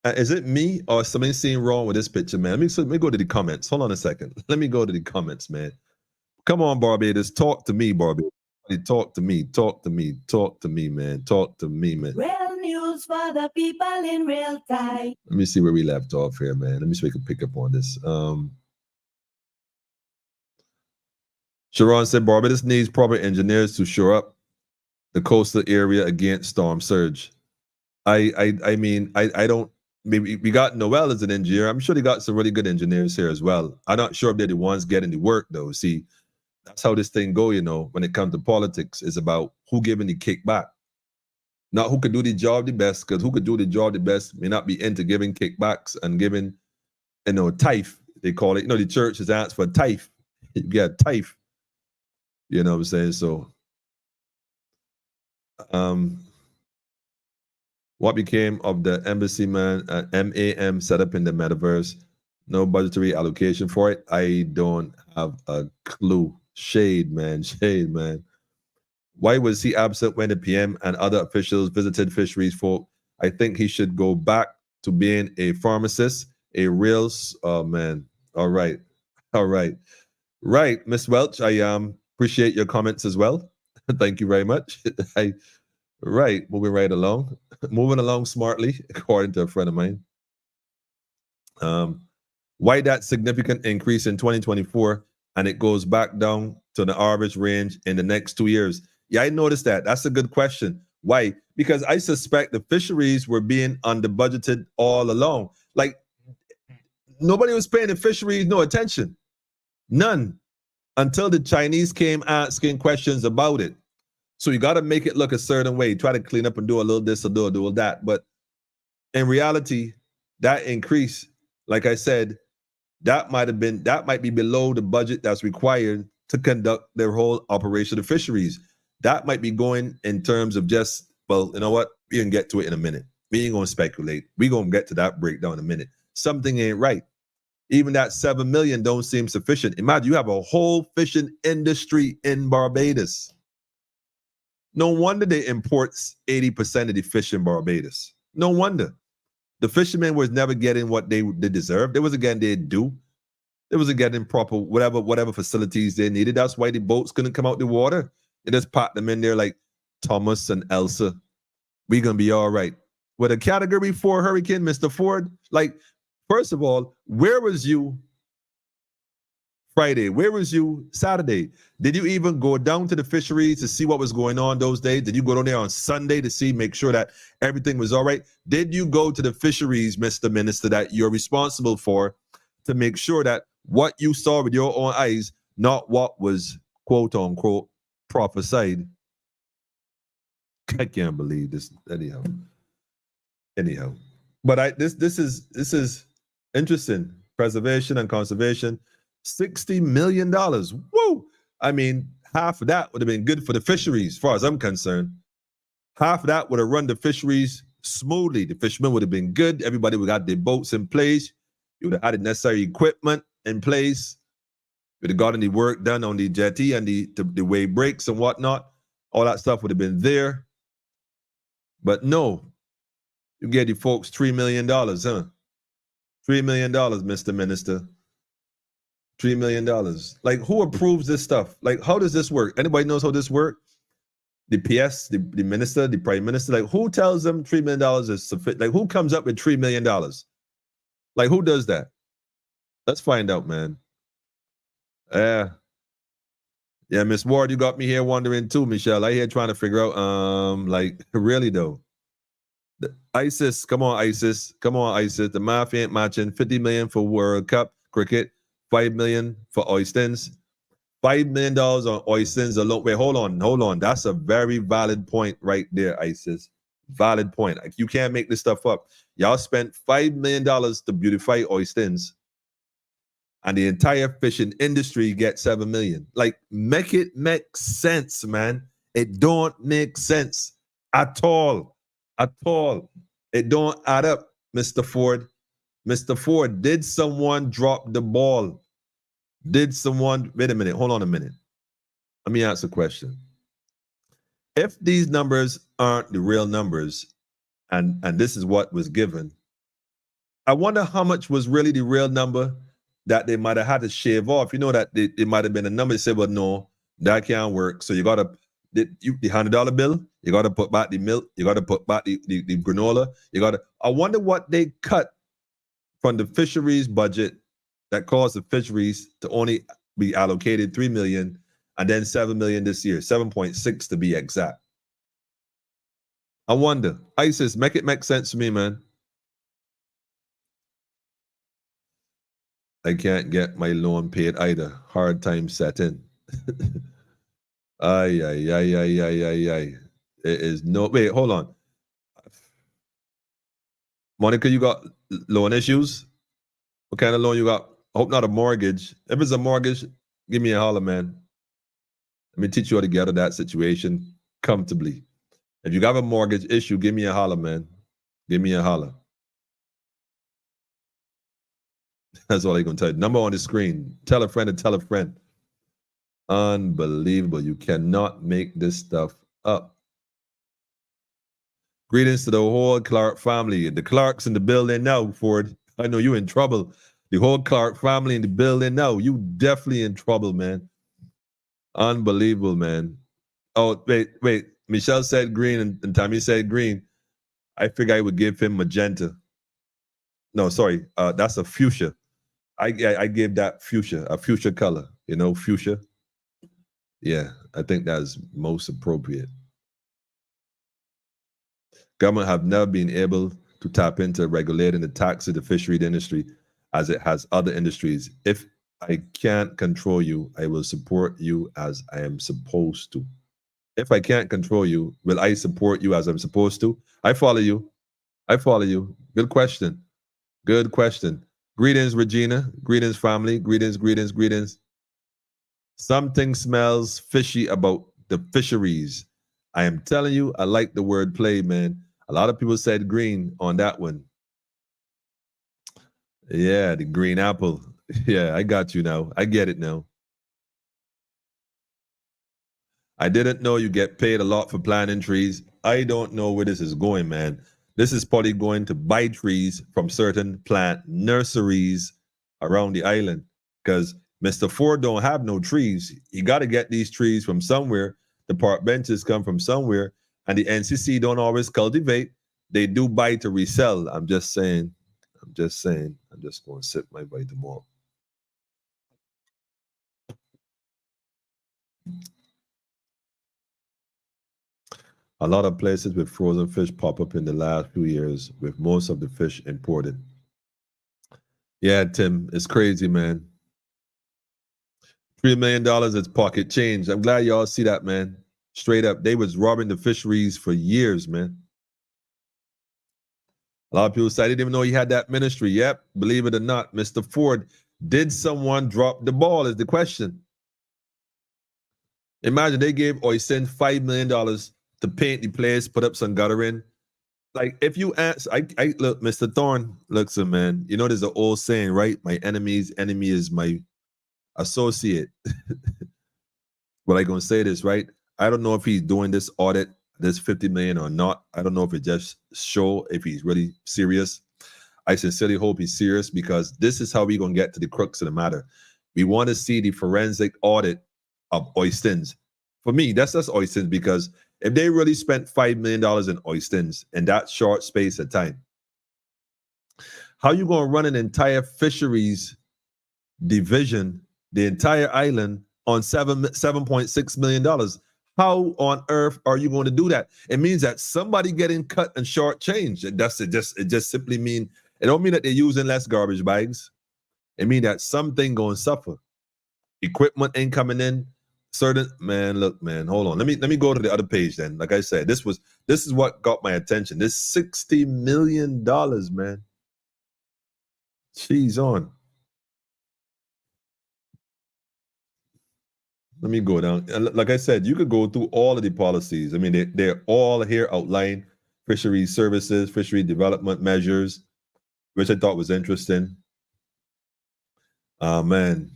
Is it me or something seeing wrong with this picture, man? Let me go to the comments. Hold on a second. Let me go to the comments, man. Come on, Barbados. Talk to me, Barbados. Talk to me, man. Talk to me, man. Real news for the people in real time. Let me see where we left off here, man. Let me see if we can pick up on this. Sharon said Barbados needs proper engineers to shore up the coastal area against storm surge. I mean, I don't. Maybe we got Noel as an engineer. I'm sure they got some really good engineers here as well. I'm not sure if they're the ones getting the work though. See, that's how this thing go, you know, when it comes to politics. It's about who giving the kickback, not who could do the job the best, because who could do the job the best may not be into giving kickbacks and giving, you know, tithe, they call it. You know, the church has asked for tithe. You get tithe. You know what I'm saying? So what became of the embassy man MAM set up in the metaverse? No budgetary allocation for it. I don't have a clue. Shade, man. Why was he absent when the PM and other officials visited fisheries folk? I think he should go back to being a pharmacist, a real, oh man. All right. Right, Miss Welch, I appreciate your comments as well. Thank you very much. Moving right along. Moving along smartly, according to a friend of mine. Why that significant increase in 2024 and it goes back down to the average range in the next 2 years? Yeah, I noticed that. That's a good question. Why? Because I suspect the fisheries were being under budgeted all along. Like nobody was paying the fisheries no attention. None. Until the Chinese came asking questions about it. So you got to make it look a certain way. Try to clean up and do a little this or do a little that. But in reality, that increase, like I said, that might be below the budget that's required to conduct their whole operation of fisheries. That might be going in terms of just, well, you know what? We can get to it in a minute. We ain't gonna speculate. We gonna get to that breakdown in a minute. Something ain't right. Even that 7 million don't seem sufficient. Imagine you have a whole fishing industry in Barbados. No wonder they import 80% of the fish in Barbados. No wonder. The fishermen was never getting what they deserved. They wasn't getting their due. They wasn't getting proper whatever facilities they needed. That's why the boats couldn't come out the water. They just packed them in there like Thomas and Elsa. We gonna be all right. With a Category 4 hurricane, Mr. Ford, like, first of all, where was you Friday? Where was you Saturday? Did you even go down to the fisheries to see what was going on those days? Did you go down there on Sunday to make sure that everything was all right? Did you go to the fisheries, Mr. Minister, that you're responsible for, to make sure that what you saw with your own eyes, not what was quote unquote prophesied? I can't believe this. Anyhow, but this is interesting. Preservation and conservation, $60 million. Woo! I mean, half of that would have been good for the fisheries, as far as I'm concerned. Half of that would have run the fisheries smoothly. The fishermen would have been good. Everybody would have got their boats in place. You would have had the necessary equipment in place. You would have gotten the work done on the jetty and the wave breaks and whatnot. All that stuff would have been there. But no, you get the folks $3 million, huh? $3 million, Mr. Minister. $3 million. Like, who approves this stuff? Like, how does this work? Anybody knows how this works? The PS, the minister, the prime minister, like, who tells them $3 million is sufficient? Like, who comes up with $3 million? Like, who does that? Let's find out, man. Yeah, Miss Ward, you got me here wondering too, Michelle. I here trying to figure out, like, really though. ISIS, come on, ISIS. Come on, ISIS. The math ain't matching. 50 million for World Cup cricket, 5 million for Oystins. $5 million on Oystins alone. Wait, hold on. That's a very valid point right there, ISIS. Valid point. Like, you can't make this stuff up. Y'all spent $5 million to beautify Oystins, and the entire fishing industry gets 7 million. Like, make it make sense, man. It don't make sense at all. At all. It don't add up, Mr. Ford. Mr. Ford, did someone drop the ball? Did someone, wait a minute, hold on a minute. Let me ask a question. If these numbers aren't the real numbers, and this is what was given, I wonder how much was really the real number that they might have had to shave off. You know, that it might have been a number. They said, well, no, that can't work. So you got to, the $100 bill, you got to put back the milk, you got to put back the granola, I wonder what they cut from the fisheries budget that caused the fisheries to only be allocated 3 million and then 7 million this year, 7.6 to be exact. I wonder. ISIS, make it make sense to me, man. I can't get my loan paid either. Hard time setting. Ay. It is no, wait, hold on. Monica, you got loan issues? What kind of loan you got? I hope not a mortgage. If it's a mortgage, give me a holler, man. Let me teach you how to get out of that situation comfortably. If you got a mortgage issue, give me a holler, man. Give me a holler. That's all I'm going to tell you. Number on the screen. Tell a friend and tell a friend. Unbelievable. You cannot make this stuff up. Greetings to the whole Clark family. The Clarks in the building now, Ford. I know you in trouble. The whole Clark family in the building now. You definitely in trouble, man. Unbelievable, man. Oh, wait. Michelle said green and Tammy said green. I figured I would give him magenta. No, sorry. That's a fuchsia. I gave that fuchsia, a fuchsia color. You know, fuchsia. Yeah, I think that's most appropriate. Government have never been able to tap into regulating the tax of the fishery industry as it has other industries. If I can't control you, I will support you as I am supposed to. If I can't control you, will I support you as I'm supposed to? I follow you. I follow you. Good question. Good question. Greetings, Regina. Greetings, family. Greetings, greetings, greetings. Something smells fishy about the fisheries. I am telling you, I like the word play, man. A lot of people said green on that one. Yeah, the green apple. Yeah, I got you now. I get it now. I didn't know you get paid a lot for planting trees. I don't know where this is going, man. This is probably going to buy trees from certain plant nurseries around the island because Mr. Ford don't have no trees. You got to get these trees from somewhere. The park benches come from somewhere, and the NCC don't always cultivate. They do buy to resell. I'm just saying. I'm just saying. I'm just going to sip my vitamin. A lot of places with frozen fish pop up in the last few years, with most of the fish imported. Yeah, Tim, it's crazy, man. $3 million is pocket change. I'm glad y'all see that, man. Straight up, they was robbing the fisheries for years, man. A lot of people say I didn't even know he had that ministry. Yep, believe it or not, Mr. Ford, did someone drop the ball is the question. Imagine they gave Oysten $5 million to paint the place, put up some guttering. Like, if you ask, I look, Mr. Thorne, look, so man, you know, there's an old saying, right? My enemy's enemy is my associate. But I'm going to say this, right? I don't know if he's doing this audit, this 50 million or not. I don't know if it just show if he's really serious. I sincerely hope he's serious because this is how we're going to get to the crux of the matter. We want to see the forensic audit of Oystens. For me, that's just Oystens because if they really spent $5 million in Oystens in that short space of time, how you going to run an entire fisheries division, the entire island, on $7.6 million? How on earth are you going to do that? It means that somebody getting cut and shortchanged. It just simply mean, it don't mean that they're using less garbage bags. It means that something going to suffer. Equipment ain't coming in. Certain, man, look, man, hold on. Let me go to the other page then. Like I said, this is what got my attention. This $60 million, man. She's on. Let me go down. Like I said, you could go through all of the policies. I mean, they're all here outlined. Fisheries services, fishery development measures, which I thought was interesting. Man.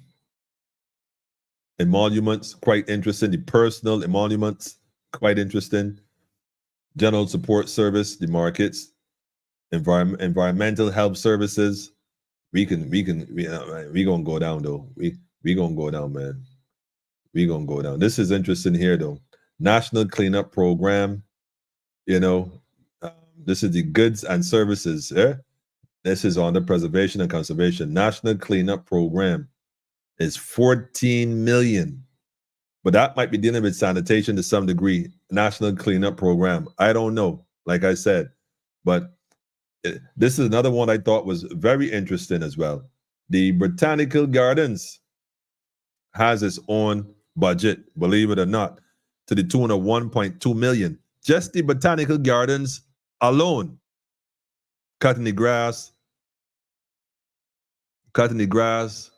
Emoluments, quite interesting. The personal emoluments, quite interesting. General support service, the markets, environmental health services. We gonna go down though. We gonna go down, man. We gonna go down. This is interesting here though. National Cleanup Program. You know, this is the goods and services. This is on the preservation and conservation. National Cleanup Program is 14 million. But that might be dealing with sanitation to some degree. National Cleanup Program. I don't know, like I said. But this is another one I thought was very interesting as well. The Botanical Gardens has its own budget, believe it or not, to the tune of 1.2 million. Just the Botanical Gardens alone. Cutting the grass. Cutting the grass.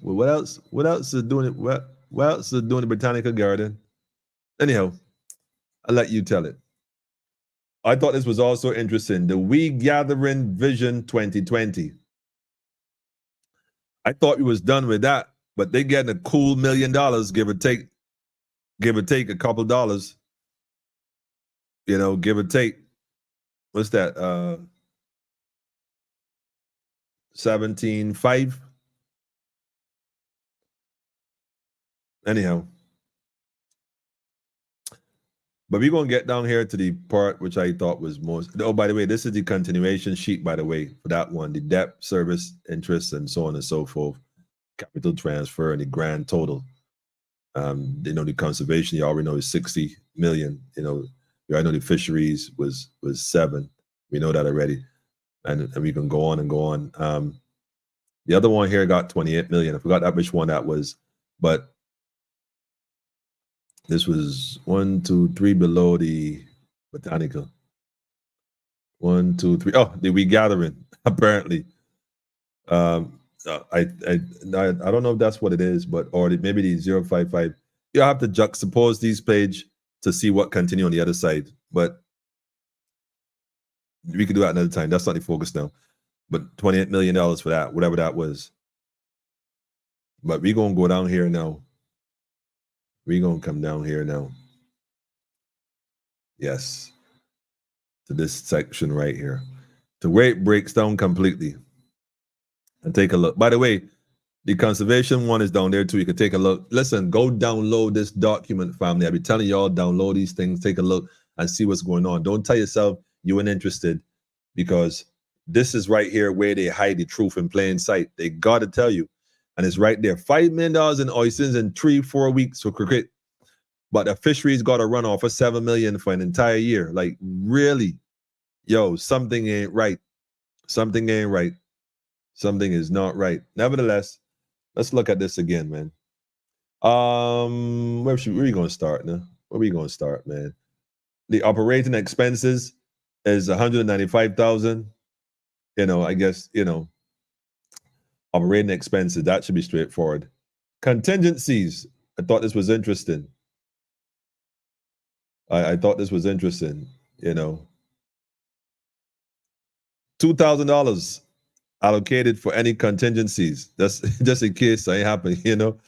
Well, what else? What else is doing it? What else is doing the Botanical Garden? Anyhow, I'll let you tell it. I thought this was also interesting. The We Gathering Vision 2020. I thought we was done with that, but they getting a cool $1 million, give or take a couple dollars. You know, give or take. What's that? 17.5. Anyhow, but we're going to get down here to the part which I thought was most. Oh, by the way, this is the continuation sheet, by the way, for that one. The debt, service, interest, and so on and so forth. Capital transfer and the grand total. You know, the conservation, you already know, is 60 million. You know, you already know the fisheries was 7. We know that already. And we can go on and go on. The other one here got 28 million. I forgot which one that was, but this was 1, 2, 3 below the botanical. 1, 2, 3. Oh, the regathering, apparently. I don't know if that's what it is, but or maybe the 055. You have to juxtapose these page to see what continue on the other side. But we could do that another time. That's not the focus now. But $28 million for that, whatever that was. But we're gonna go down here now. We're gonna come down here now. Yes. To this section right here. To where it breaks down completely. And take a look. By the way, the conservation one is down there too. You can take a look. Listen, go download this document, family. I'll be telling y'all, download these things, take a look and see what's going on. Don't tell yourself you weren't interested, because this is right here where they hide the truth in plain sight. They got to tell you. And it's right there. $5 million in oysters in 3-4 weeks for cricket. But the fisheries got a runoff of $7 million for an entire year. Like, really? Yo, something ain't right. Something ain't right. Something is not right. Nevertheless, let's look at this again, man. Where are we going to start now? Where are we going to start, man? The operating expenses is 195,000. You know, I guess, you know, operating expenses, that should be straightforward. Contingencies, I thought this was interesting. I thought this was interesting, you know. $2,000 allocated for any contingencies. That's just in case something happen, you know.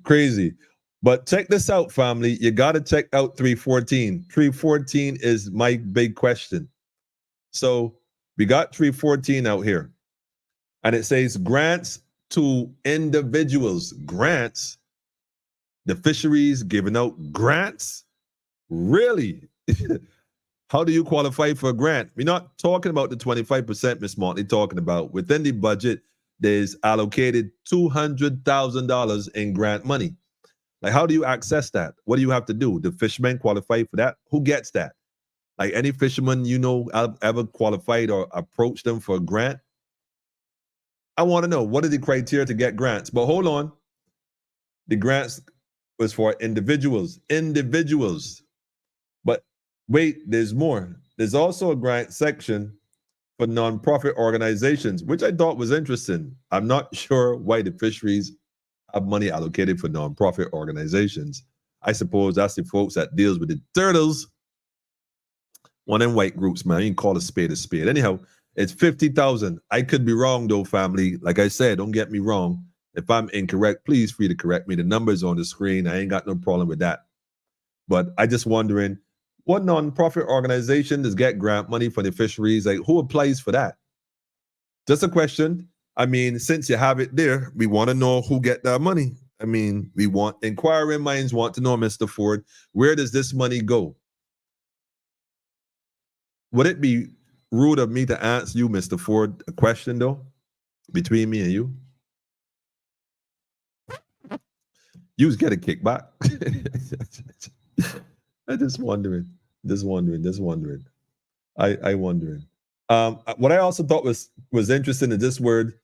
Crazy. But check this out, family. You got to check out 314. 314 is my big question. So we got 314 out here. And it says grants to individuals. Grants. The fisheries giving out grants. Really? How do you qualify for a grant? We're not talking about the 25% Ms. Motley talking about. Within the budget, there's allocated $200,000 in grant money. Like, how do you access that? What do you have to do? The fishermen qualify for that? Who gets that? Like, any fisherman you know ever qualified or approached them for a grant? I want to know, what are the criteria to get grants? But hold on. The grants was for individuals. Individuals. But wait, there's more. There's also a grant section for nonprofit organizations, which I thought was interesting. I'm not sure why the fisheries have money allocated for nonprofit organizations. I suppose that's the folks that deals with the turtles. One of them white groups, man. You can call a spade a spade. Anyhow, it's 50,000. I could be wrong though, family. Like I said, don't get me wrong. If I'm incorrect, please free to correct me. The number's on the screen. I ain't got no problem with that. But I just wondering, what nonprofit organization does get grant money for the fisheries? Like, who applies for that? Just a question. I mean, since you have it there, we want to know who get that money. I mean, inquiring minds want to know, Mr. Ford, where does this money go? Would it be rude of me to ask you, Mr. Ford, a question though, between me and you? You was getting kickback. I'm just wondering. I wondering. What I also thought was interesting in this word,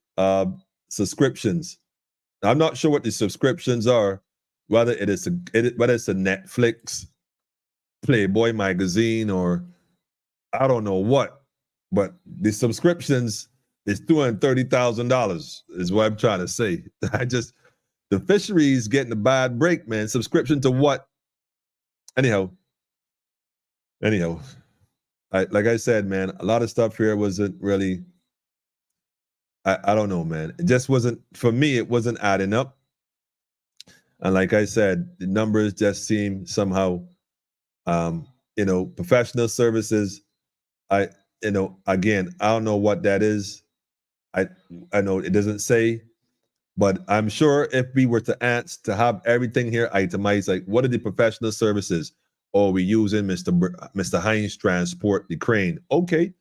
subscriptions. Now, I'm not sure what the subscriptions are, whether it's a Netflix, Playboy magazine, or I don't know what, but the subscriptions is $230,000 is what I'm trying to say. The fisheries getting a bad break, man. Subscription to what? Anyhow, like I said, man, a lot of stuff here wasn't really, I don't know, man. It just wasn't, for me, it wasn't adding up. And like I said, the numbers just seem somehow, professional services, again, I don't know what that is. I know it doesn't say, but I'm sure if we were to have everything here itemized, like what are the professional services? Oh, we're using Mr. Hines transport the crane. Okay,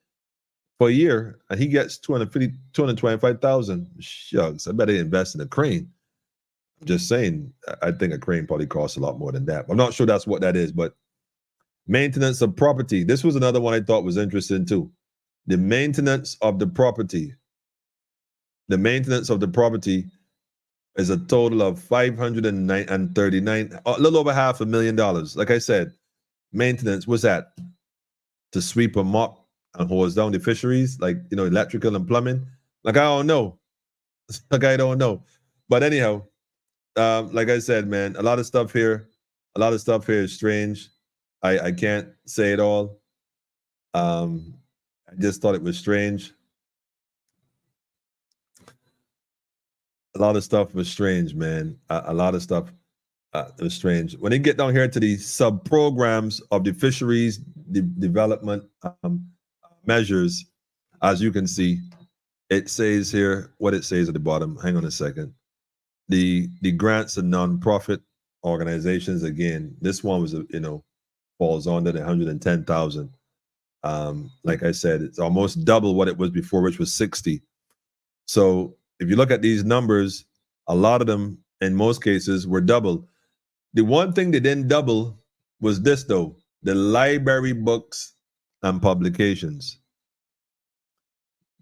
for a year, and he gets 225,000. Shucks, I better invest in a crane. Just saying, I think a crane probably costs a lot more than that. I'm not sure that's what that is, but maintenance of property. This was another one I thought was interesting too. The maintenance of the property. The maintenance of the property is a total of $539, a little over $500,000. Like I said, maintenance, what's that? To sweep a mop and hose down the fisheries, like, you know, electrical and plumbing. Like, I don't know. Like, I don't know. But anyhow, like I said, man, a lot of stuff here is strange. I can't say it all. I just thought it was strange. A lot of stuff was strange, man. A lot of stuff was strange. When you get down here to the sub-programs of the fisheries development measures, as you can see, it says here what it says at the bottom. Hang on a second. The grants and non-profit organizations, again, this one was, you know, falls under the 110,000. Like I said, it's almost double what it was before, which was 60. So if you look at these numbers, a lot of them, in most cases, were double. The one thing they didn't double was this, though, the library books and publications.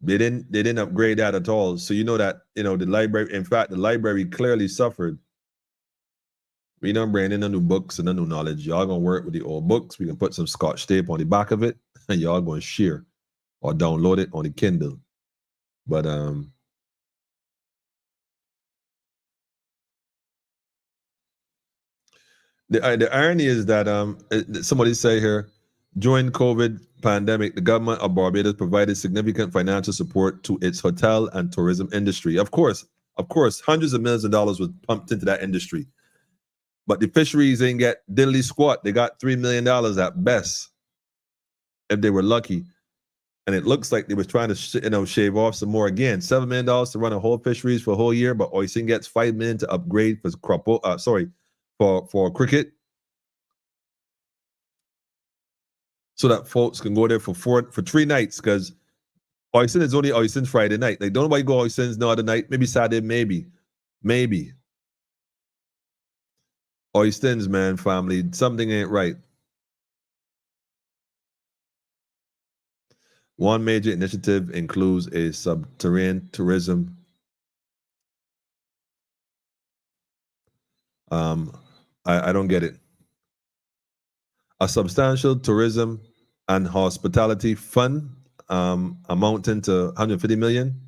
They didn't upgrade that at all. So you know that, you know, the library, in fact, the library clearly suffered. We don't bring in no new books and no new knowledge. Y'all gonna work with the old books. We can put some Scotch tape on the back of it, and y'all gonna share or download it on the Kindle. But the irony is that somebody say here, during COVID pandemic, the government of Barbados provided significant financial support to its hotel and tourism industry. Of course, hundreds of millions of dollars was pumped into that industry. But the fisheries ain't get diddly squat. They got $3 million at best, if they were lucky. And it looks like they was trying to shave off some more. Again, $7 million to run a whole fisheries for a whole year, but Oisin gets $5 million to upgrade for for cricket, so that folks can go there for 3 nights, because Oisin is only Oisin Friday night. Like, don't nobody go Oisin's no other night. Maybe Saturday, maybe. Oisin's, man, family, something ain't right. One major initiative includes a subterranean tourism. I don't get it. A substantial tourism and hospitality fund amounting to 150 million.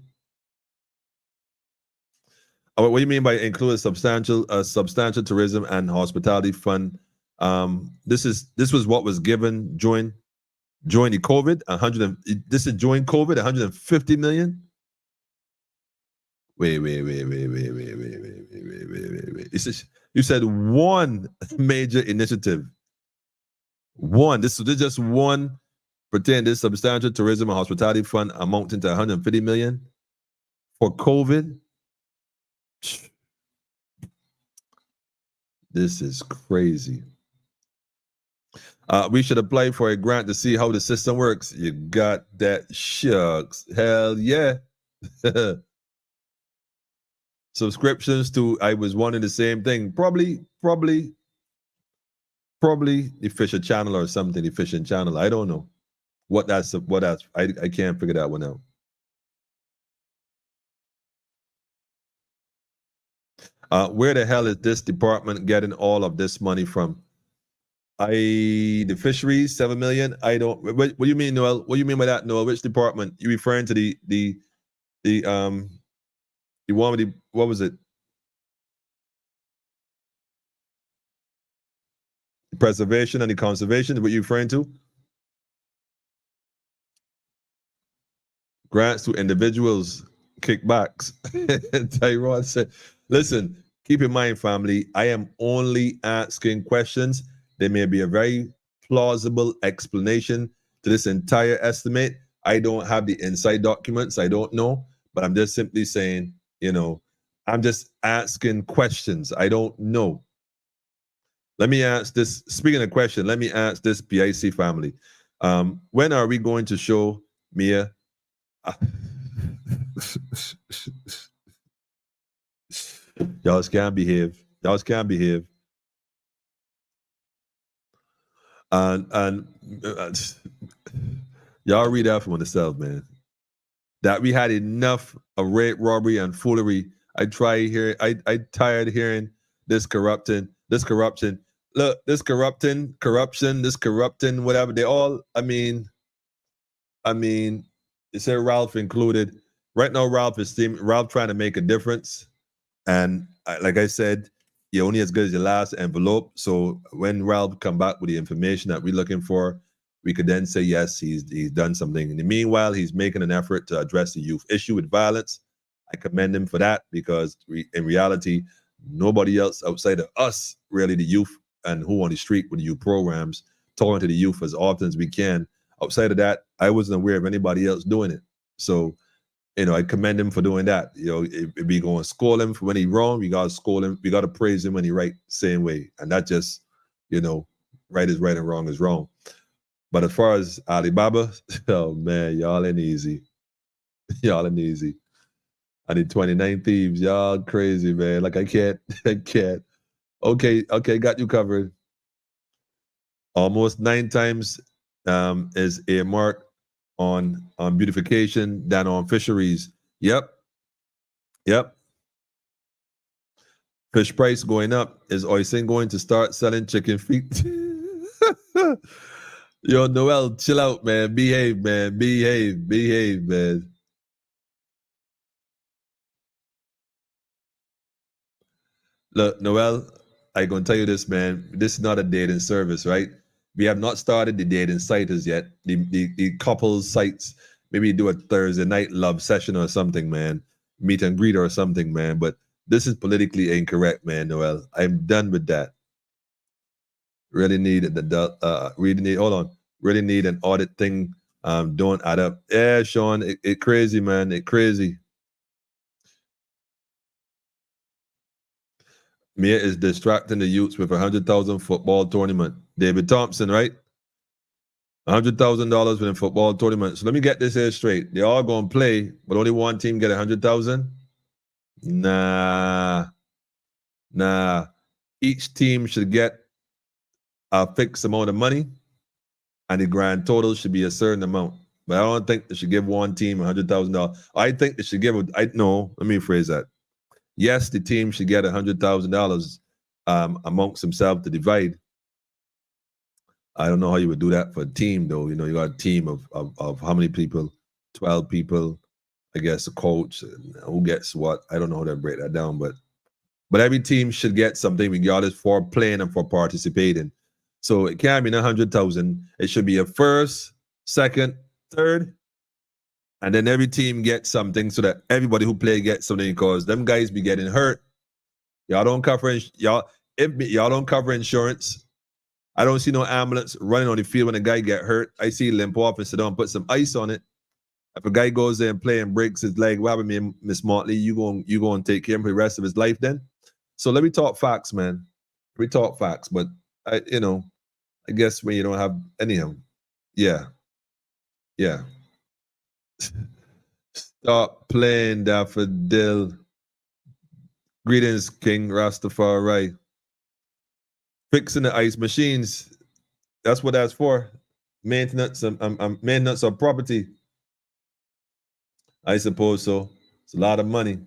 What do you mean by include a substantial tourism and hospitality fund? This was what was given during the COVID. This is during COVID, 150 million. Wait. You said one major initiative. One. This is just one. Pretend this substantial tourism and hospitality fund amounting to 150 million for COVID. This is crazy. We should apply for a grant to see how the system works. You got that? Shucks. Hell yeah. Subscriptions to, I was wanting the same thing. Probably the Fisher Channel or something, the Fishing Channel. I don't know. What that's I can't figure that one out. Where the hell is this department getting all of this money from? The fisheries, 7 million. I don't. What do you mean, Noel? What do you mean by that, Noel? Which department? You referring to the one with the, what was it? The preservation and the conservation. What you referring to? Grants to individuals, kickbacks. Tyrone said, listen, keep in mind, family, I am only asking questions. There may be a very plausible explanation to this entire estimate. I don't have the inside documents. I don't know, but I'm just simply saying, I'm just asking questions. I don't know. Let me ask this, speaking of question, let me ask this PIC family. When are we going to show Mia? Y'all just can't behave. Y'all just can't behave. And y'all read that from yourself, man. That we had enough of rape, robbery, and foolery. I tired hearing this corruption. Look, this corruption, whatever. They all, I mean, you say Ralph included. Right now, Ralph trying to make a difference. And like I said, you're only as good as your last envelope. So when Ralph come back with the information that we're looking for, we could then say, yes, he's done something. In the meanwhile, he's making an effort to address the youth issue with violence. I commend him for that because in reality, nobody else outside of us, really the youth and who on the street with the youth programs, talking to the youth as often as we can. Outside of that, I wasn't aware of anybody else doing it. So, I commend him for doing that. If we going to scold him for when he's wrong, we got to scold him. We got to praise him when he right, same way. And that just, right is right and wrong is wrong. But as far as Alibaba, oh man, y'all ain't easy. Y'all ain't easy. I need 29 thieves. Y'all crazy, man. Like I can't. Okay, got you covered. Almost 9 times is earmarked on beautification than on fisheries. Yep. Fish price going up. Is Oisin going to start selling chicken feet? Yo, Noel, chill out, man. Behave, man. Behave, man. Look, Noel, I gonna tell you this, man. This is not a dating service, right? We have not started the dating site as yet. The couples sites, maybe do a Thursday night love session or something, man. Meet and greet or something, man. But this is politically incorrect, man, Noel. I'm done with that. Really need really need an audit thing. Don't add up. Yeah, Sean, it crazy, man. It crazy. Mia is distracting the youths with 100,000 football tournament. David Thompson, right? $100,000 in a football tournament. So let me get this here straight. They all gonna play, but only one team get 100,000. Nah. Each team should get a fixed amount of money, and the grand total should be a certain amount. But I don't think they should give one team $100,000. I think they should give. Let me rephrase that. Yes, the team should get $100,000 amongst themselves to divide. I don't know how you would do that for a team, though. You got a team of how many people? 12 people. I guess a coach. Who gets what? I don't know how to break that down, but every team should get something regardless for playing and for participating. So it can't be 100,000. It should be a first, second, third, and then every team gets something so that everybody who play gets something because them guys be getting hurt. Y'all don't cover y'all don't cover insurance. I don't see no ambulance running on the field when a guy get hurt. I see limp off and sit down, put some ice on it. If a guy goes there and play and breaks his leg, what happened to me, Miss Motley? You going to take care of him for the rest of his life then? So let me talk facts, man. We talk facts, but I guess when you don't have anyhow, yeah. Stop playing Daffodil. Greetings, King Rastafari. Fixing the ice machines. That's what that's for. Maintenance of property. I suppose so. It's a lot of money.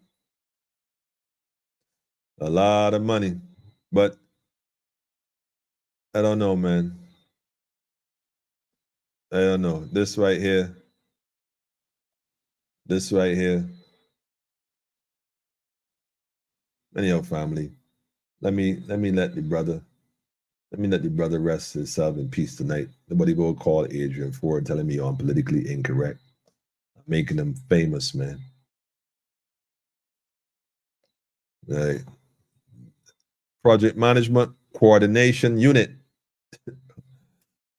But I don't know, man. I don't know. This right here. Anyhow, family. Let me let the brother rest himself in peace tonight. Nobody go call Adrian Ford telling me I'm politically incorrect. I'm making him famous, man. Right. Project Management Coordination Unit.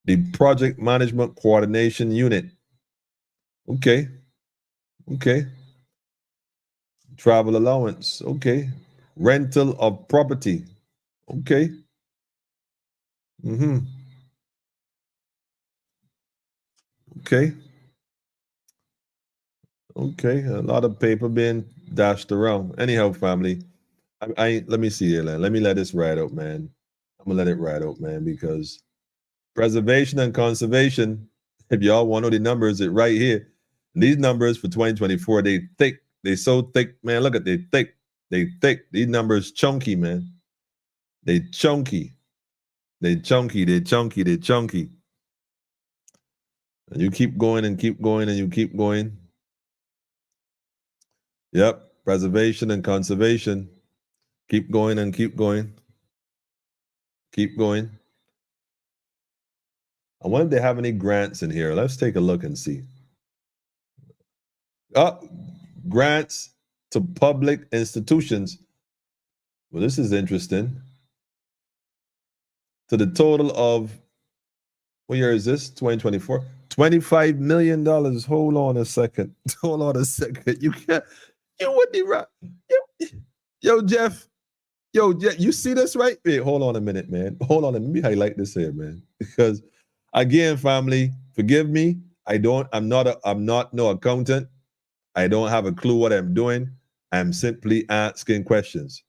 The Project Management Coordination Unit. Okay. Travel allowance. Okay. Rental of property. Okay. Okay. A lot of paper being dashed around. Anyhow, family, Let me see here, man. Let me let this ride out, man. I'm gonna let it ride out, man, because preservation and conservation, if y'all want to know the numbers, it right here. These numbers for 2024, they thick. They so thick, man. Look at they thick. They thick. These numbers chunky, man. They chunky. They chunky. They chunky. They chunky. And you keep going and keep going and you keep going. Yep. Preservation and conservation. Keep going and keep going. Keep going. I wonder if they have any grants in here. Let's take a look and see. Grants to public institutions. Well, this is interesting. To the total of, what year is this? 2024. $25 million. Hold on a second. Hold on a second. You can't, you wouldn't be right. Yo, Jeff. Yo, Jeff, you see this right? Wait, hold on a minute, man. Hold on. Let me highlight this here, man. Because again, family, forgive me. I'm not no accountant. I don't have a clue what I'm doing. I'm simply asking questions.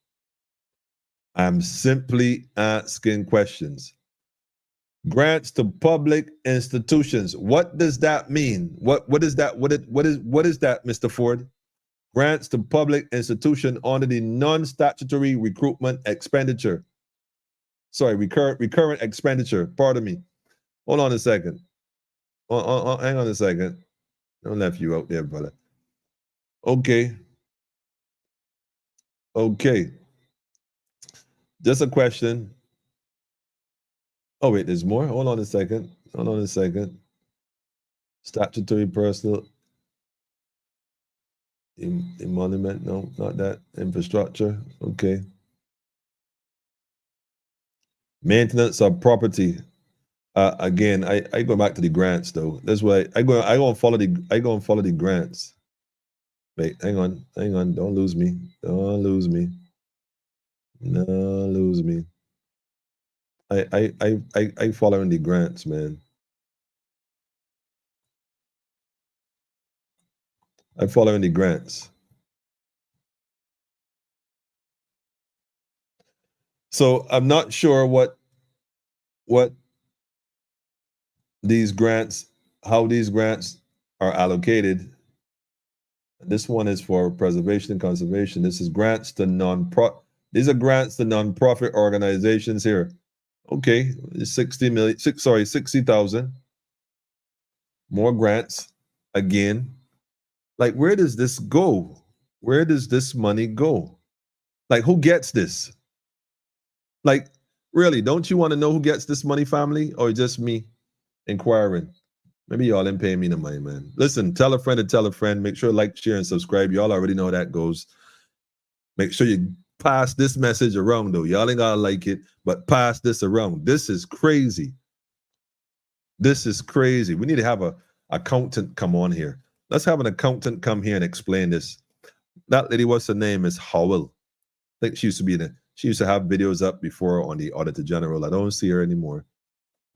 I'm simply asking questions. Grants to public institutions. What does that mean? What is that? What is that, Mr. Ford? Grants to public institution under the non-statutory recruitment expenditure. Sorry, recurrent expenditure. Pardon me. Hold on a second. Hang on a second. Don't left you out there, brother. Okay. Just a question. Oh, wait, there's more? Hold on a second. Statutory personal emolument. No, not that. Infrastructure. Okay. Maintenance of property. Again, I go back to the grants though. That's why I go and follow the grants. Wait, hang on. Don't lose me. I following the grants, man. I'm following the grants. So I'm not sure what these grants, how these grants are allocated. This one is for preservation and conservation. This is grants to these are grants to nonprofit organizations here. Okay, 60,000. More grants again. Like, where does this go? Where does this money go? Like, who gets this? Like, really, don't you want to know who gets this money, family? Or just me inquiring? Maybe y'all didn't pay me the money, man. Listen, tell a friend to tell a friend. Make sure to like, share, and subscribe. Y'all already know how that goes. Make sure you pass this message around, though. Y'all ain't gotta like it, but pass this around. This is crazy. This is crazy. We need to have a accountant come on here. Let's have an accountant come here and explain this. That lady, what's her name? Is Howell. I think she used to have videos up before on the Auditor General. I don't see her anymore.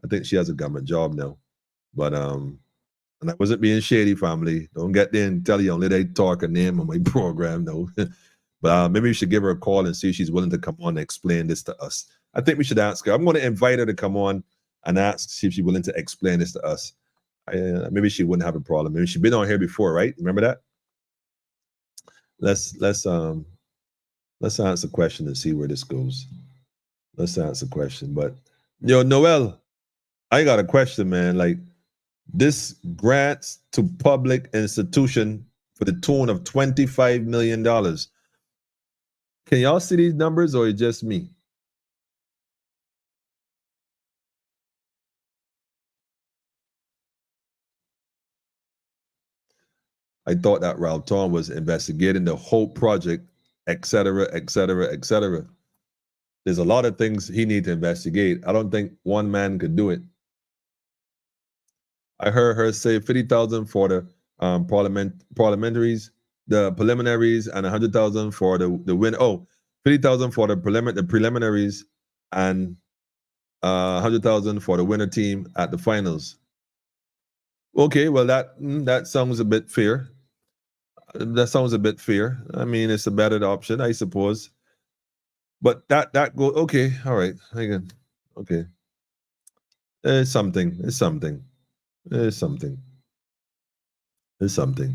I think she has a government job now. But and I wasn't being shady, family. Don't get there and tell you only they talk her name on my program, no. But maybe we should give her a call and see if she's willing to come on and explain this to us. I think we should ask her. I'm going to invite her to come on and ask, see if she's willing to explain this to us. Maybe she wouldn't have a problem. Maybe she's been on here before, right? Remember that? Let's answer the question and see where this goes. Let's answer the question. But yo, Noel, I got a question, man. Like, this grants to public institution for the tune of $25 million. Can y'all see these numbers, or just me? I thought that Ralph Torn was investigating the whole project, et cetera, et cetera, et cetera. There's a lot of things he needs to investigate. I don't think one man could do it. I heard her say 50,000 for the preliminaries, and 100,000 for the win. Oh, 50,000 for the preliminaries, and 100,000 for the winner team at the finals. Okay, well that sounds a bit fair. That sounds a bit fair. I mean, it's a better option, I suppose. But that go okay, all right. Again, okay. It's something. It's something. It's something. It's something.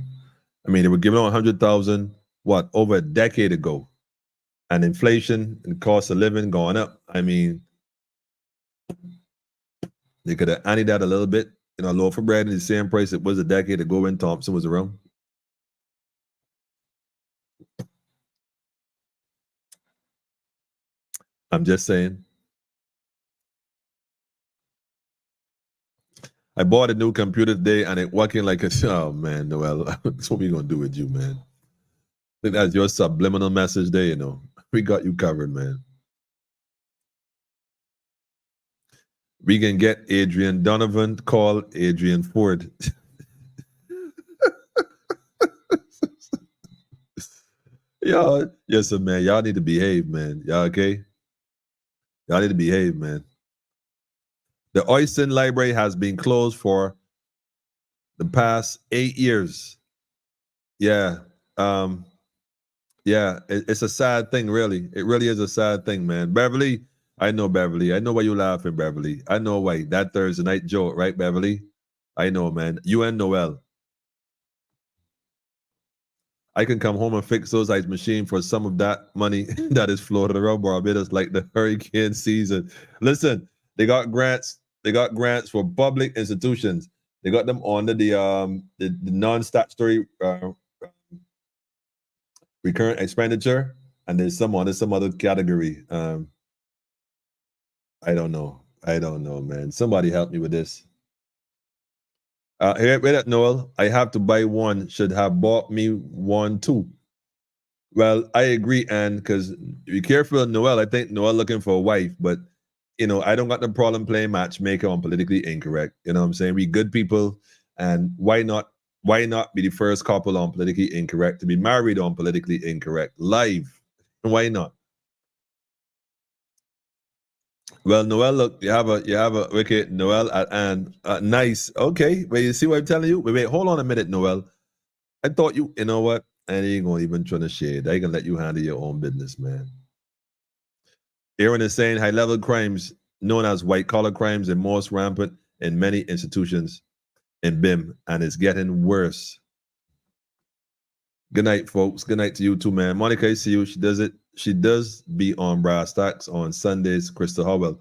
I mean, they were giving out 100,000 what over a decade ago, and inflation and cost of living going up. I mean, they could have anted that a little bit. You know, a loaf of bread in the same price it was a decade ago when Thompson was around. I'm just saying. I bought a new computer today and it working like a oh man, Noel. That's what we gonna do with you, man. I think that's your subliminal message there, you know. We got you covered, man. We can get Adrian Donovan, call Adrian Ford. Y'all, yes, sir, man. Y'all need to behave, man. Y'all okay? Y'all need to behave, man. The Oyston Library has been closed for the past 8 years. Yeah. Yeah, it's a sad thing, really. It really is a sad thing, man. Beverly, I know Beverly. I know why you laughing, Beverly. I know why. That Thursday night joke, right, Beverly? I know, man. You and Noel. I can come home and fix those ice machine for some of that money that is flowed to the road Barbados like the hurricane season. Listen, they got grants. They got grants for public institutions. They got them under the non-statutory recurrent expenditure, and there's some other category. I don't know. I don't know, man. Somebody help me with this. Here, wait at Noel. I have to buy one. Should have bought me one too. Well, I agree, and because be careful, Noel. I think Noel looking for a wife, but you know, I don't got the problem playing matchmaker on politically incorrect. You know what I'm saying? We good people, and why not? Why not be the first couple on politically incorrect to be married on politically incorrect live? Why not? Well, Noel, look, you have a wicked Noel and nice. Okay, but you see what I'm telling you? Wait, hold on a minute, Noel. I thought you know what? I ain't gonna even try to shade. I can let you handle your own business, man. Aaron is saying high-level crimes, known as white-collar crimes, are most rampant in many institutions in BIM, and it's getting worse. Good night, folks. Good night to you too, man. Monica, I see you. She does it. She does be on Brass Stacks on Sundays. Crystal Howell.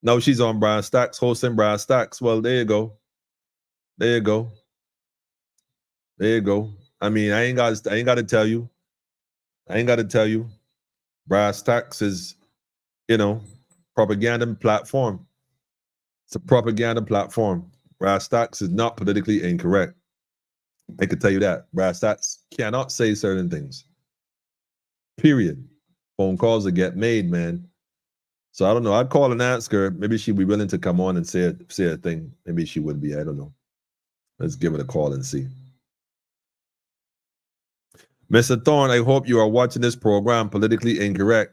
No, she's on Brass Stacks, hosting Brass Stacks. Well, there you go. There you go. There you go. I mean, I ain't got to tell you. I ain't got to tell you. Brass Stacks is, you know, propaganda platform. It's a propaganda platform. Brass Stacks is not politically incorrect. I can tell you that. Brass Stacks cannot say certain things. Period. Phone calls that get made, man. So I don't know. I'd call and ask her. Maybe she'd be willing to come on and say a thing. Maybe she would be. I don't know. Let's give it a call and see. Mr. Thorne, I hope you are watching this program, Politically Incorrect.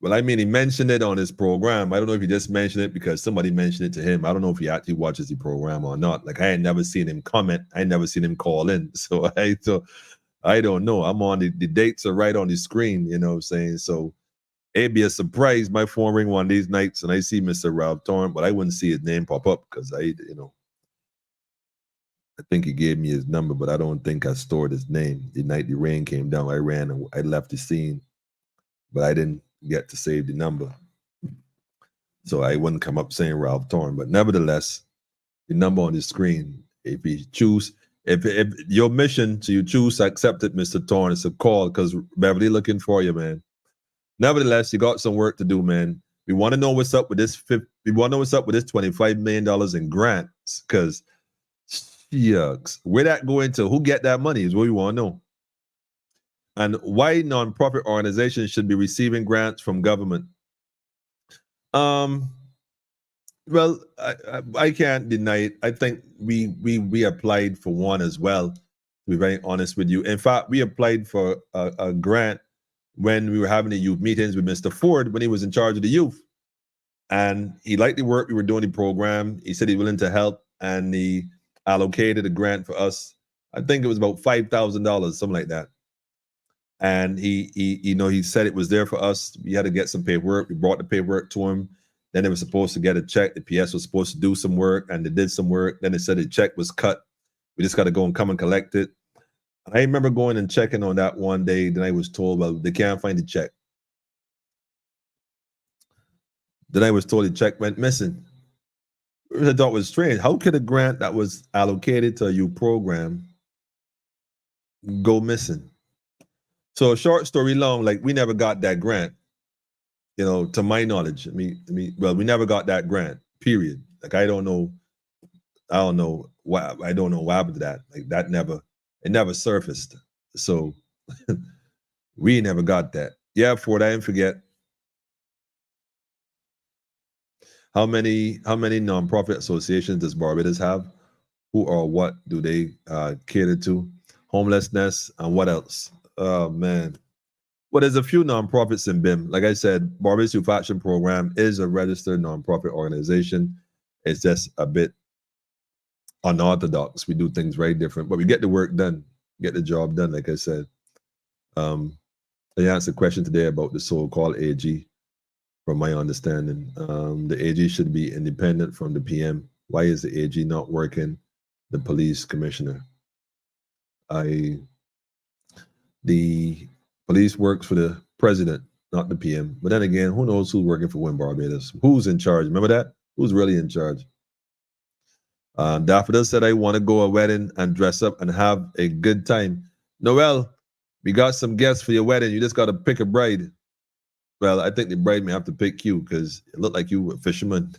Well, I mean, he mentioned it on his program. I don't know if he just mentioned it because somebody mentioned it to him. I don't know if he actually watches the program or not. Like, I had never seen him comment. I had never seen him call in. So I don't know. I'm on the dates are right on the screen, you know what I'm saying? So it'd be a surprise. My phone ring one of these nights and I see Mr. Ralph Thorne, but I wouldn't see his name pop up because I think he gave me his number, but I don't think I stored his name. The night the rain came down, I ran and I left the scene, but I didn't get to save the number. So I wouldn't come up saying Ralph Thorne, but nevertheless, the number on the screen, if you choose, if your mission, so you choose to accept it, Mr. Thorne, it's a call because Beverly looking for you, man. Nevertheless, you got some work to do, man. We want to know what's up with this. We want to know what's up with this $25 million in grants because yucks, where that going to? Who get that money is what we want to know. And why nonprofit organizations should be receiving grants from government. Well, I can't deny it. I think we applied for one as well, to be very honest with you. In fact, we applied for a grant when we were having the youth meetings with Mr. Ford when he was in charge of the youth. And he liked the work we were doing, the program. He said he's willing to help, and he allocated a grant for us. I think it was about $5,000, something like that. And he said it was there for us. We had to get some paperwork. We brought the paperwork to him. Then they were supposed to get a check. The PS was supposed to do some work, and they did some work. Then they said the check was cut. We just got to go and come and collect it. I remember going and checking on that one day. Then I was told, well, they can't find the check. Then I was told the check went missing. I thought it was strange. How could a grant that was allocated to a youth program go missing? So short story long, like we never got that grant, to my knowledge. Well, we never got that grant, period. Like I don't know what happened to that. Like it never surfaced. So we never got that. Yeah, Ford, I didn't forget. How many nonprofit associations does Barbados have? Who or what do they cater to? Homelessness and what else? Oh man. Well, there's a few nonprofits in BIM. Like I said, Barbados Youth Action Program is a registered nonprofit organization. It's just a bit unorthodox. We do things very different, but we get the work done, get the job done. Like I said, I answered a question today about the so-called AG. From my understanding, the AG should be independent from the PM. Why is the AG not working? The police commissioner. The police works for the president, not the PM. But then again, who knows who's working for Win Barbados? Who's in charge? Remember that? Who's really in charge? Daffodil said, I want to go a wedding and dress up and have a good time. Noel, we got some guests for your wedding. You just got to pick a bride. Well, I think the bride may have to pick you because it looked like you were a fisherman.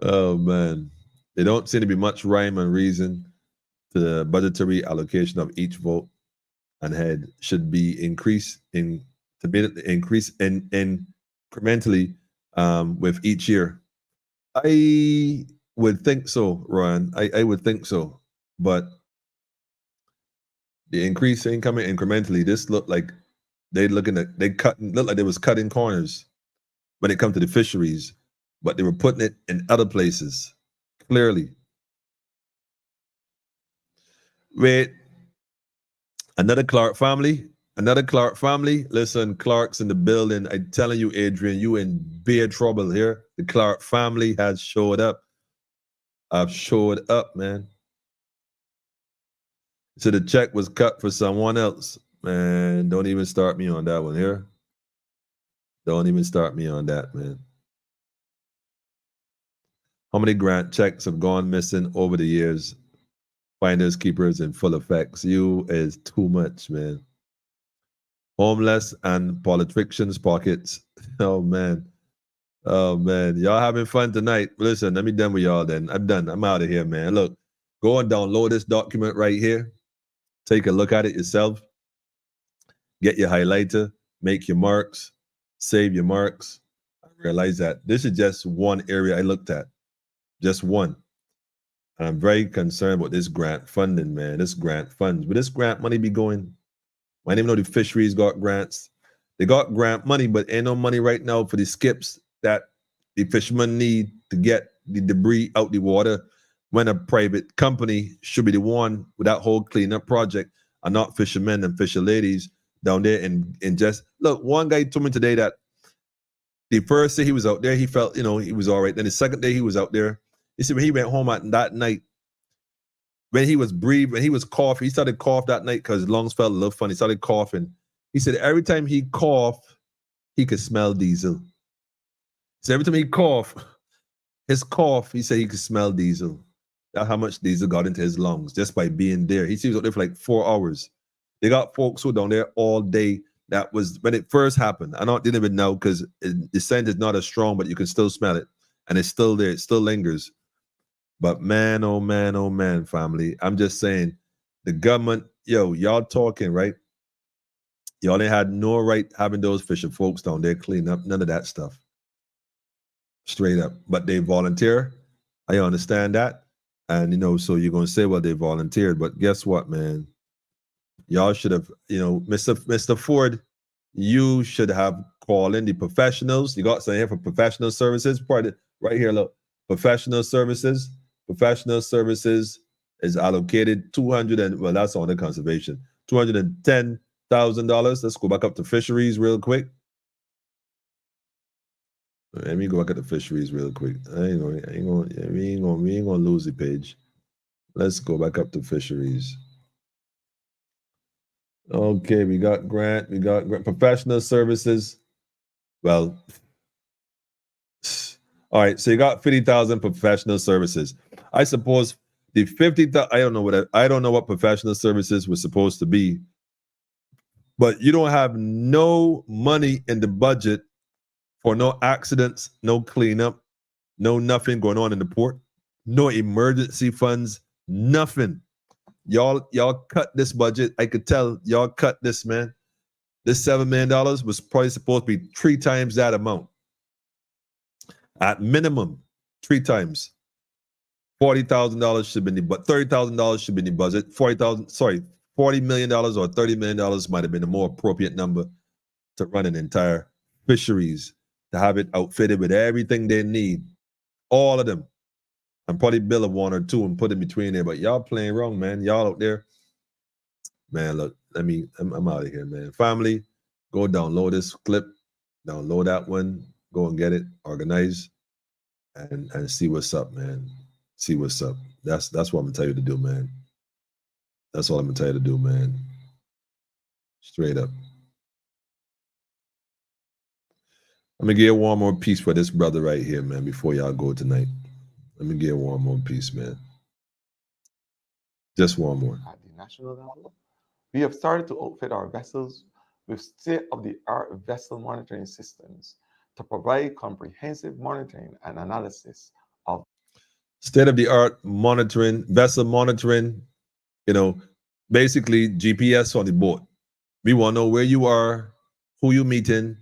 Oh, man. There don't seem to be much rhyme and reason to the budgetary allocation of each vote and head should be increased incrementally with each year. I would think so, Ron. I would think so. But the increase incoming incrementally, this looked like looked like they was cutting corners when it comes to the fisheries, but they were putting it in other places, clearly. Wait, another Clark family? Listen, Clark's in the building. I'm telling you, Adrian, you in big trouble here. The Clark family has showed up. I've showed up, man. So the check was cut for someone else. Man, don't even start me on that one here. Don't even start me on that, man. How many grant checks have gone missing over the years? Finders, keepers in full effects. You is too much, man. Homeless and politicians' pockets. Oh, man. Oh, man. Y'all having fun tonight? Listen, let me done with y'all then. I'm done. I'm out of here, man. Look, go and download this document right here. Take a look at it yourself. Get your highlighter, make your marks, save your marks. I realize that this is just one area I looked at, just one. And I'm very concerned about this grant funding, man, this grant funds. But this grant money be going, I didn't even know the fisheries got grants. They got grant money, but ain't no money right now for the skips that the fishermen need to get the debris out the water. When a private company should be the one with that whole cleanup project and not fishermen and fisher ladies down there and just look, one guy told me today that the first day he was out there, he felt, he was all right. Then the second day he was out there, he said when he went home at that night, when he was breathing, when he was coughing, he started coughing that night because his lungs felt a little funny. He started coughing. He said every time he coughed, he could smell diesel. So every time he coughed, his cough, he said he could smell diesel. That's how much diesel got into his lungs just by being there. He was out there for like 4 hours. They got folks who were down there all day. That was when it first happened. I didn't even know because the scent is not as strong, but you can still smell it. And it's still there. It still lingers. But man, oh man, family. I'm just saying, the government, y'all talking, right? Y'all ain't had no right having those fisher folks down there cleaning up. None of that stuff. Straight up. But they volunteer. I understand that. And, so you're going to say, well, they volunteered. But guess what, man? Y'all should have, Mr. Ford, you should have called in the professionals. You got something here for professional services. Right here, look. Professional services. is allocated 200 and well, that's on the conservation. $210,000. Let's go back up to fisheries real quick. Let me go back at the fisheries real quick. We ain't gonna lose the page. Let's go back up to fisheries. Okay, we got grant, professional services. Well, all right, so you got 50,000 professional services. I suppose the 50,000, I don't know what professional services was supposed to be, but you don't have no money in the budget for no accidents, no cleanup, no nothing going on in the port, no emergency funds, nothing. Y'all cut this budget. I could tell y'all cut this, man. This $7 million was probably supposed to be 3 times that amount. At minimum, 3 times. $40,000 should be but $30,000 should be in the budget. $40 million or $30 million might have been a more appropriate number to run an entire fisheries, to have it outfitted with everything they need. All of them. And probably bill of 1 or 2 and put in between there. But y'all playing wrong, man. Y'all out there. Man, look, I'm out of here, man. Family, go download this clip, download that one, go and get it, organize, and see what's up, man. See what's up. That's what I'm gonna tell you to do, man. That's all I'm gonna tell you to do, man. Straight up. I'm gonna give one more piece for this brother right here, man, before y'all go tonight. Let me give one more piece, man. Just one more. At the national level, we have started to outfit our vessels with state-of-the-art vessel monitoring systems to provide comprehensive monitoring and analysis of state-of-the-art monitoring, vessel monitoring, basically GPS on the boat. We want to know where you are, who you meeting,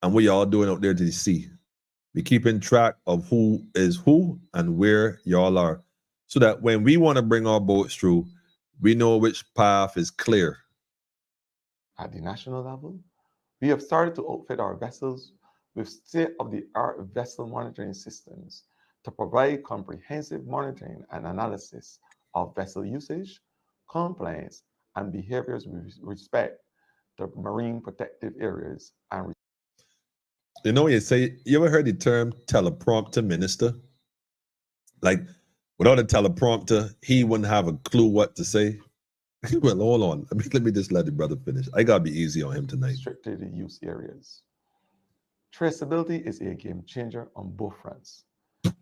and what y'all doing out there to the sea. We keeping track of who is who and where y'all are, so that when we want to bring our boats through, we know which path is clear. At the national level, we have started to outfit our vessels with state-of-the-art vessel monitoring systems to provide comprehensive monitoring and analysis of vessel usage, compliance, and behaviors with respect to marine protective areas. And you ever heard the term teleprompter minister? Like, without a teleprompter, he wouldn't have a clue what to say. Well, hold on. Let me just let the brother finish. I gotta be easy on him tonight. Restricted use areas. Traceability is a game changer on both fronts,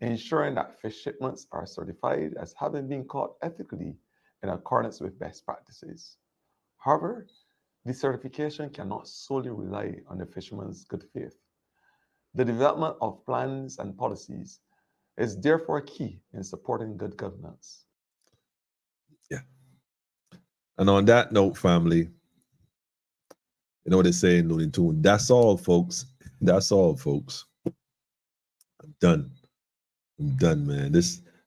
ensuring that fish shipments are certified as having been caught ethically in accordance with best practices. However, the certification cannot solely rely on the fisherman's good faith. The development of plans and policies is therefore key in supporting good governance. Yeah. And on that note, family, you know what they say in Looney Tunes? That's all, folks. That's all, folks. I'm done, man.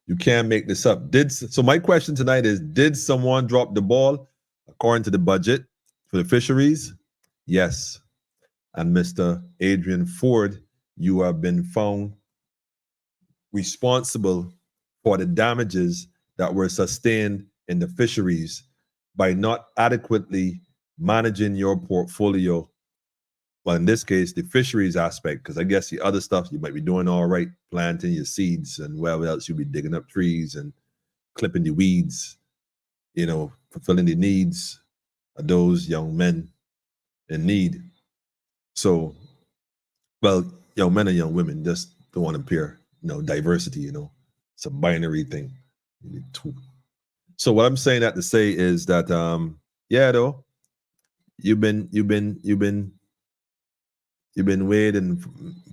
You can't make this up. So my question tonight is, did someone drop the ball according to the budget for the fisheries? Yes. And Mr. Adrian Ford, you have been found responsible for the damages that were sustained in the fisheries by not adequately managing your portfolio. Well, in this case, the fisheries aspect, because I guess the other stuff you might be doing all right, planting your seeds and wherever else you'll be digging up trees and clipping the weeds, fulfilling the needs of those young men in need. So, well, young men and young women just don't want to appear, diversity, it's a binary thing. So what I'm saying that to say is that, you've been weighed and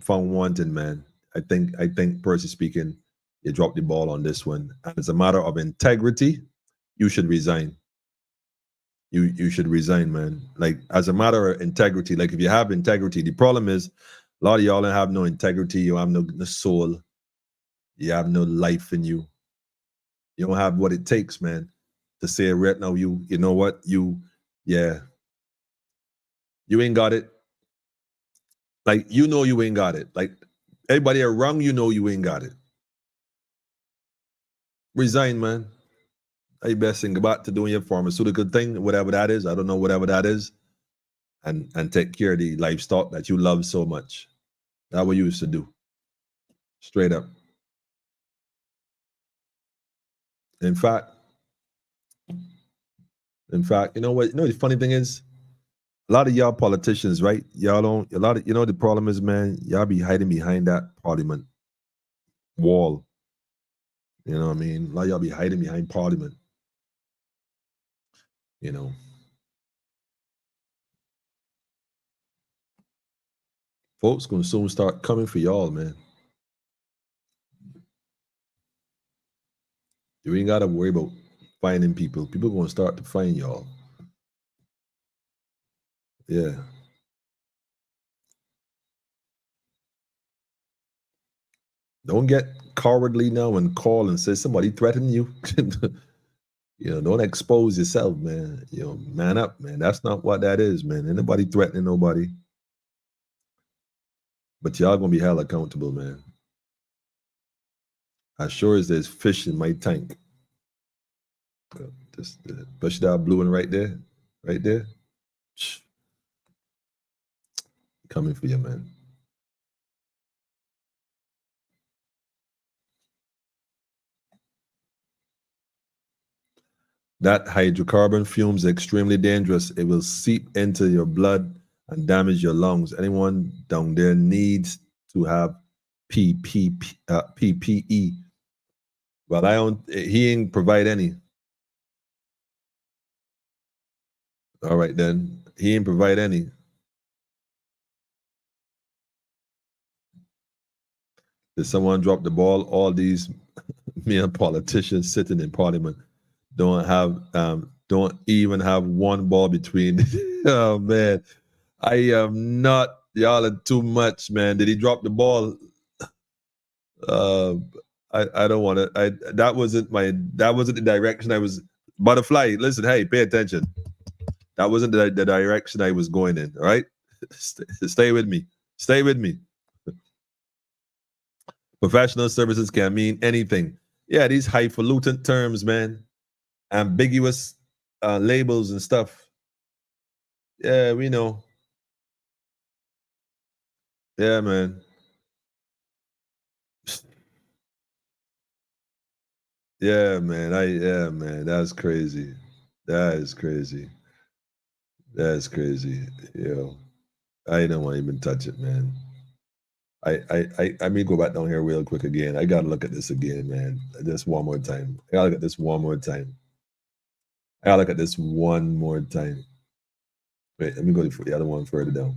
found wanting, man. I think personally speaking, you dropped the ball on this one. And as a matter of integrity, you should resign. You should resign, man. Like, as a matter of integrity, like if you have integrity, the problem is a lot of y'all don't have no integrity. You have no soul. You have no life in you. You don't have what it takes, man, to say right now, you know what? You ain't got it. Like, you ain't got it. Like, everybody around you ain't got it. Resign, man. I best think about to doing your pharmaceutical thing, whatever that is. I don't know, whatever that is. And take care of the livestock that you love so much. That's what you used to do. Straight up. In fact, you know what? You know the funny thing is, a lot of y'all politicians, right? Y'all don't. A lot of the problem is, man, y'all be hiding behind that parliament wall. You know what I mean? A lot of y'all be hiding behind parliament. You know. Folks gonna soon start coming for y'all, man. You ain't gotta worry about finding people. People gonna start to find y'all. Yeah. Don't get cowardly now and call and say somebody threatened you. You know, don't expose yourself, man. You know, man up, man. That's not what that is, man. Ain't nobody threatening nobody. But y'all gonna be held accountable, man. As sure as there's fish in my tank. Just push that blue one right there. Right there. Coming for you, man. That hydrocarbon fumes are extremely dangerous. It will seep into your blood and damage your lungs. Anyone down there needs to have PPE. Well, he ain't provide any. All right, then. He ain't provide any. Did someone drop the ball? All these mere politicians sitting in parliament don't even have one ball between. Oh man, I am not. Y'all are too much, man. Did he drop the ball? I don't want to. That wasn't the direction I was. Butterfly, listen, hey, pay attention. That wasn't the direction I was going in. All right, stay with me. Stay with me. Professional services can mean anything. Yeah, these highfalutin terms, man. Ambiguous labels and stuff. Yeah, we know. Yeah, man. Yeah, man. Man. That's crazy. That is crazy. That's crazy. Yo, I don't want to even touch it, man. I mean, go back down here real quick again. I gotta look at this again, man. Just one more time. I gotta look at this one more time. I gotta look at this one more time. Wait, let me go to the other one further down.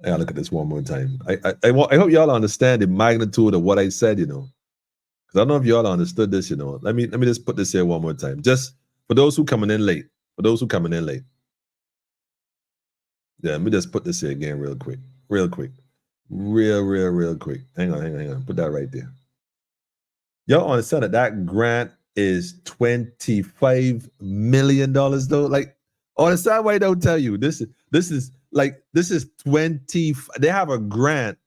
I gotta look at this one more time. I hope y'all understand the magnitude of what I said, you know. Because I don't know if y'all understood this, you know. Let me just put this here one more time. Just for those who coming in late. For those who coming in late. Yeah, let me just put this here again real quick. Real quick. Real quick. Hang on. Put that right there. Y'all understand that grant is $25 million though? Like, understand why I don't tell you. This is 20. They have a grant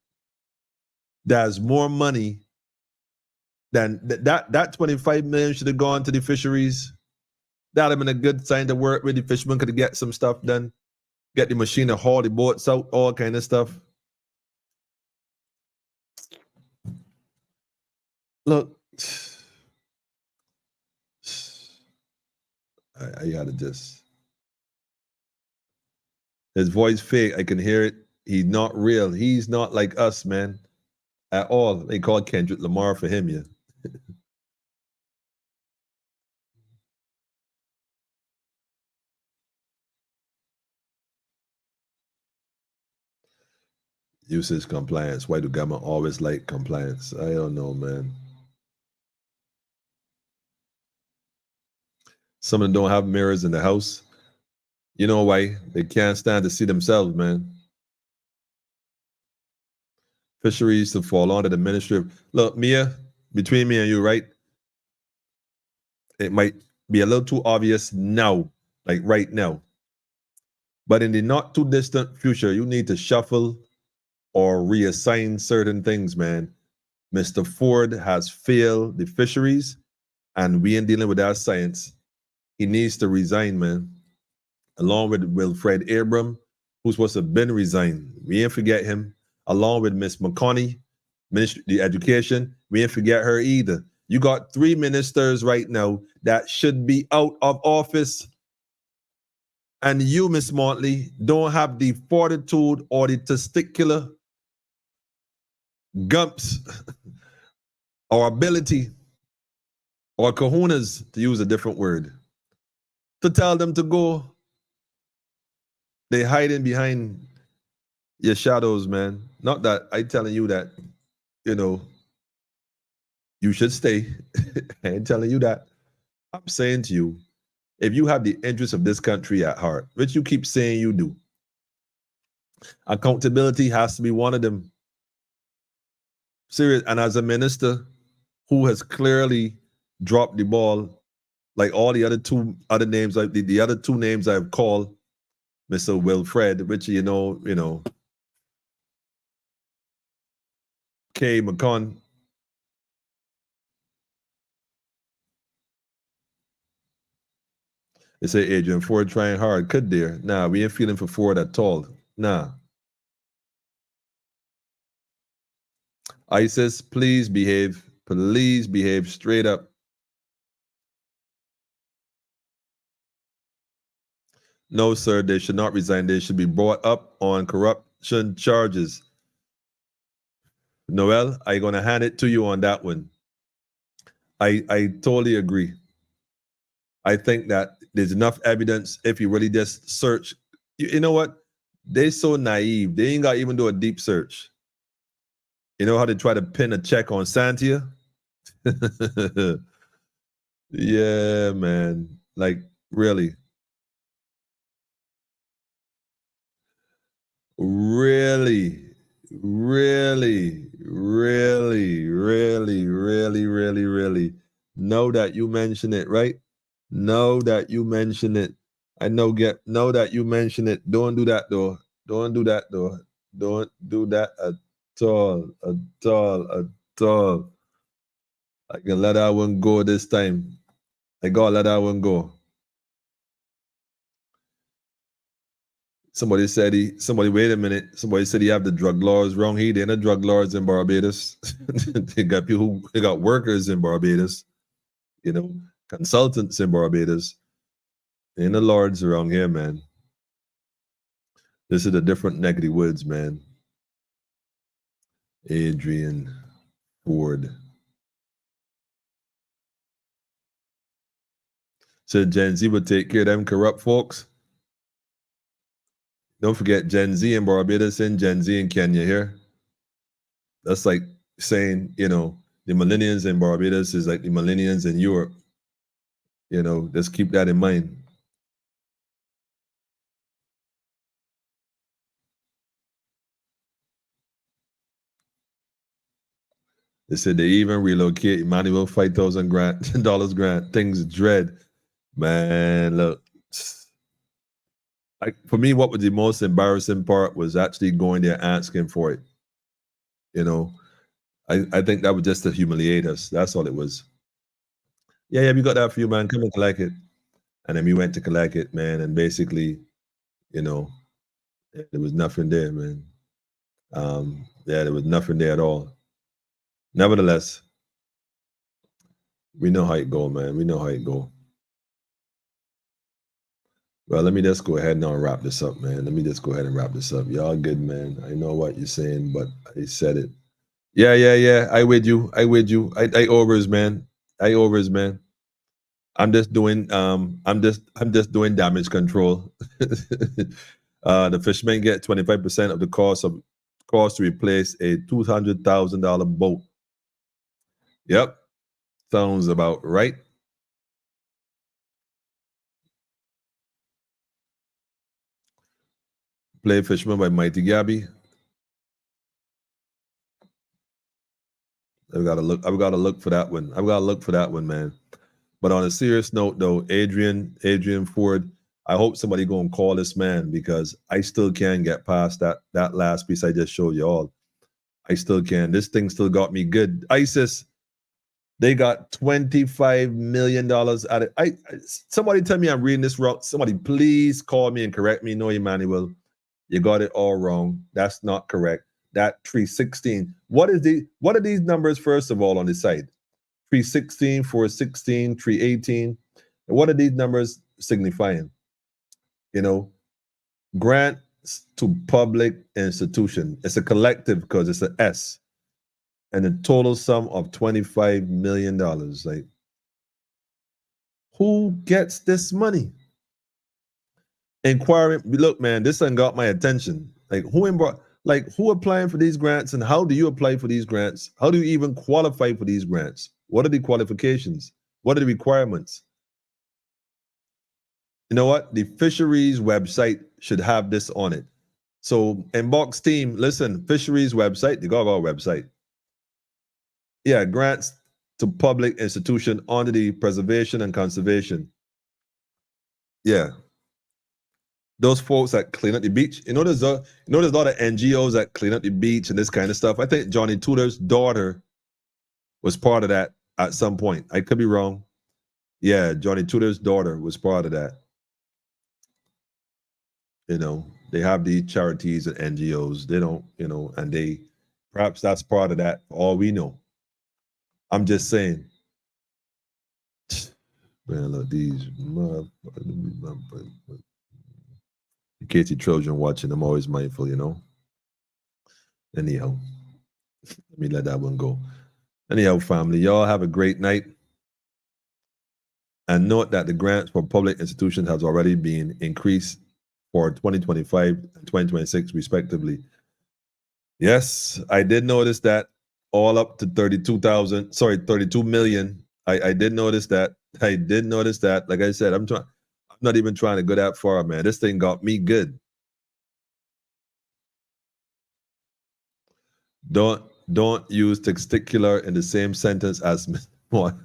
that's more money than that 25 million should have gone to the fisheries. That'd have been a good sign to work with. The fishermen could get some stuff done, get the machine to haul the boats out, all kind of stuff. Look, I gotta just. His voice fake. I can hear it. He's not real. He's not like us, man, at all. They call Kendrick Lamar for him, yeah. Usage compliance. Why do government always like compliance? I don't know, man. Some of them don't have mirrors in the house. You know why? They can't stand to see themselves, man. Fisheries to fall under the Ministry of... Look, Mia, between me and you, right? It might be a little too obvious now, like right now. But in the not too distant future, you need to shuffle or reassign certain things, man. Mr. Ford has failed the fisheries, and we ain't dealing with that science, he needs to resign, man. Along with Wilfred Abram, who's supposed to have been resigned. We ain't forget him. Along with Miss McConney, Ministry of Education, we ain't forget her either. You got 3 ministers right now that should be out of office. And you, Miss Montley, don't have the fortitude or the testicular gumps or ability or kahunas, to use a different word, to tell them to go. They hiding behind your shadows, man. Not that I telling you that, you should stay. I ain't telling you that. I'm saying to you, if you have the interests of this country at heart, which you keep saying you do, accountability has to be one of them. Serious. And as a minister who has clearly dropped the ball, like all the other names, like the other 2 names I've called, Mr. Wilfred, which K. McCon. They say Adrian Ford trying hard. Could there? Nah, we ain't feeling for Ford at all. Nah. ISIS, please behave. Please behave straight up. No, sir, they should not resign. They should be brought up on corruption charges. Noel, I'm going to hand it to you on that one. I totally agree. I think that there's enough evidence if you really just search. You know what? They're so naive. They ain't got to even do a deep search. You know how they try to pin a check on Santia? Yeah, man. Like, really. Really, really, really, really, really, really, really. Know that you mention it, right? Know that you mention it. Know that you mention it. Don't do that though. Don't do that though. Don't do that at all. At all. At all. I can let that one go this time. I gotta let that one go. Somebody said wait a minute. Somebody said he have the drug laws wrong. He ain't the drug laws in Barbados. They got they got workers in Barbados, consultants in Barbados. Ain't the lords around here, man. This is a different neck of the woods, man. Adrian Ford. Said Gen Z would take care of them corrupt folks. Don't forget Gen Z in Barbados and Gen Z in Kenya here. That's like saying, the millennials in Barbados is like the millennials in Europe. Just keep that in mind. They said they even relocate Emmanuel $5,000 grant. Things dread. Man, look. For me, what was the most embarrassing part was actually going there asking for it. I think that was just to humiliate us. That's all it was. Yeah, we got that for you, man. Come and collect it. And then we went to collect it, man. And basically, there was nothing there, man. There was nothing there at all. Nevertheless, we know how it go, man. We know how it go. Well, let me just go ahead and wrap this up, man. Let me just go ahead and wrap this up. Y'all good, man. I know what you're saying, but I said it. Yeah. I with you. I overs, man. I'm just doing doing damage control. The fishermen get 25% of the cost to replace a $200,000 boat. Yep. Sounds about right. Play Fisherman by Mighty Gabby. I've got to look for that one. I've got to look for that one, man. But on a serious note, though, Adrian Ford, I hope somebody go and call this man, because I still can't get past that last piece I just showed you all. I still can. This thing still got me good. ISIS, They got $25 million at it. Somebody tell me I'm reading this wrong. Somebody please call me and correct me. No, Emmanuel, you got it all wrong. That's not correct. That 316. What are these numbers, first of all, on the side? 316, 416, 318. What are these numbers signifying? You know, grants to public institution. It's a collective because it's an S. And a total sum of $25 million. Like, who gets this money? Inquiring, look, man, this thing got my attention. Like, who applying for these grants, and how do you apply for these grants? How do you even qualify for these grants? What are the qualifications? What are the requirements? You know what? The fisheries website should have this on it. So, Inbox team, listen, fisheries website, the Gaga website. Yeah, grants to public institution under the preservation and conservation. Yeah. Those folks that clean up the beach. There's a lot of NGOs that clean up the beach and this kind of stuff. I think Johnny Tudor's daughter was part of that at some point. I could be wrong. Yeah, Johnny Tudor's daughter was part of that. They have these charities and NGOs. They don't, and perhaps that's part of that for all we know. I'm just saying. Man, look, these Katie Trojan watching, I'm always mindful, Anyhow, let me let that one go. Anyhow, family, y'all have a great night. And note that the grants for public institutions has already been increased for 2025 and 2026, respectively. Yes, I did notice that all up to 32 million. I did notice that. Like I said, I'm not even trying to go that far, man. This thing got me good. Don't use testicular in the same sentence as what?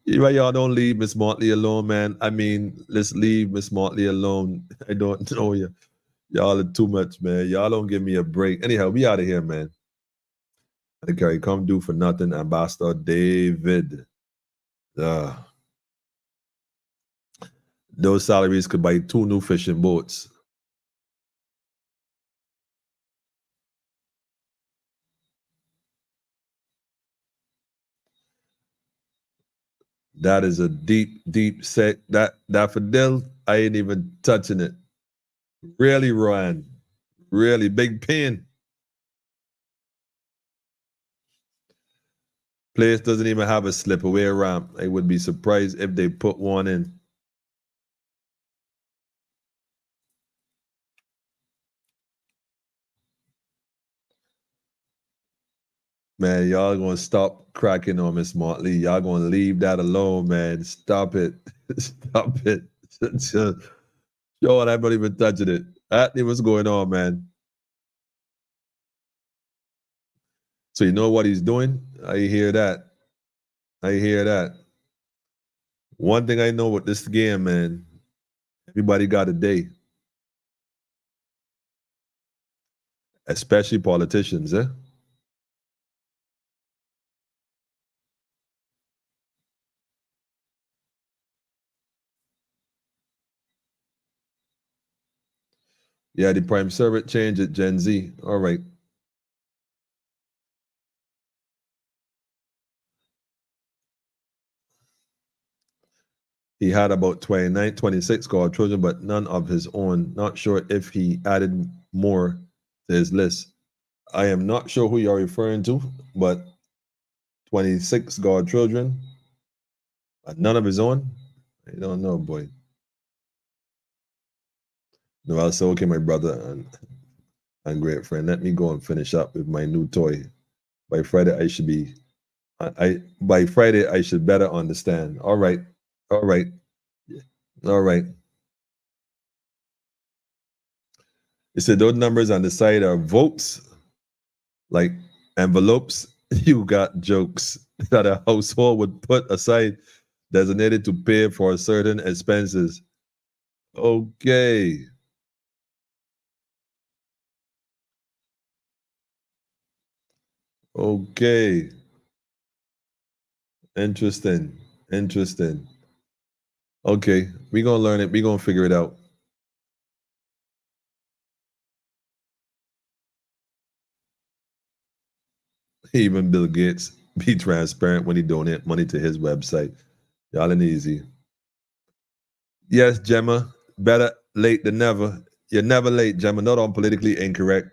Y'all don't leave Miss Motley alone, man. I mean, let's leave Miss Motley alone. I don't know you. Y'all are too much, man. Y'all don't give me a break. Anyhow, we out of here, man. And carry come do for nothing, Ambassador David. Those salaries could buy 2 new fishing boats. That is a deep set. That Fidel, I ain't even touching it. Really, Ryan. Really big pain. Place doesn't even have a slip away ramp. I would be surprised if they put one in. Man, y'all gonna stop cracking on Miss Motley. Y'all gonna leave that alone, man. Stop it. Stop it. Yo, I'm not even touching it. What's going on, man? So you know what he's doing? I hear that. One thing I know with this game, man, everybody got a day. Especially politicians, eh? Yeah, the prime servant changed it, Gen Z. All right. He had about 29, 26 godchildren, but none of his own. Not sure if he added more to his list. I am not sure who you're referring to, but 26 godchildren, but none of his own? I don't know, boy. No, I'll say, okay, my brother and great friend, let me go and finish up with my new toy. By Friday, I should be, by Friday, I should better understand. All right. You said those numbers on the side are votes, like envelopes. You got jokes that a household would put aside designated to pay for certain expenses. Okay. Okay. Interesting. Interesting. Okay, we're gonna learn it. We're gonna figure it out. Even Bill Gates be transparent when he donate money to his website. Y'all ain't easy. Yes, Gemma. Better late than never. You're never late, Gemma. Not on politically incorrect.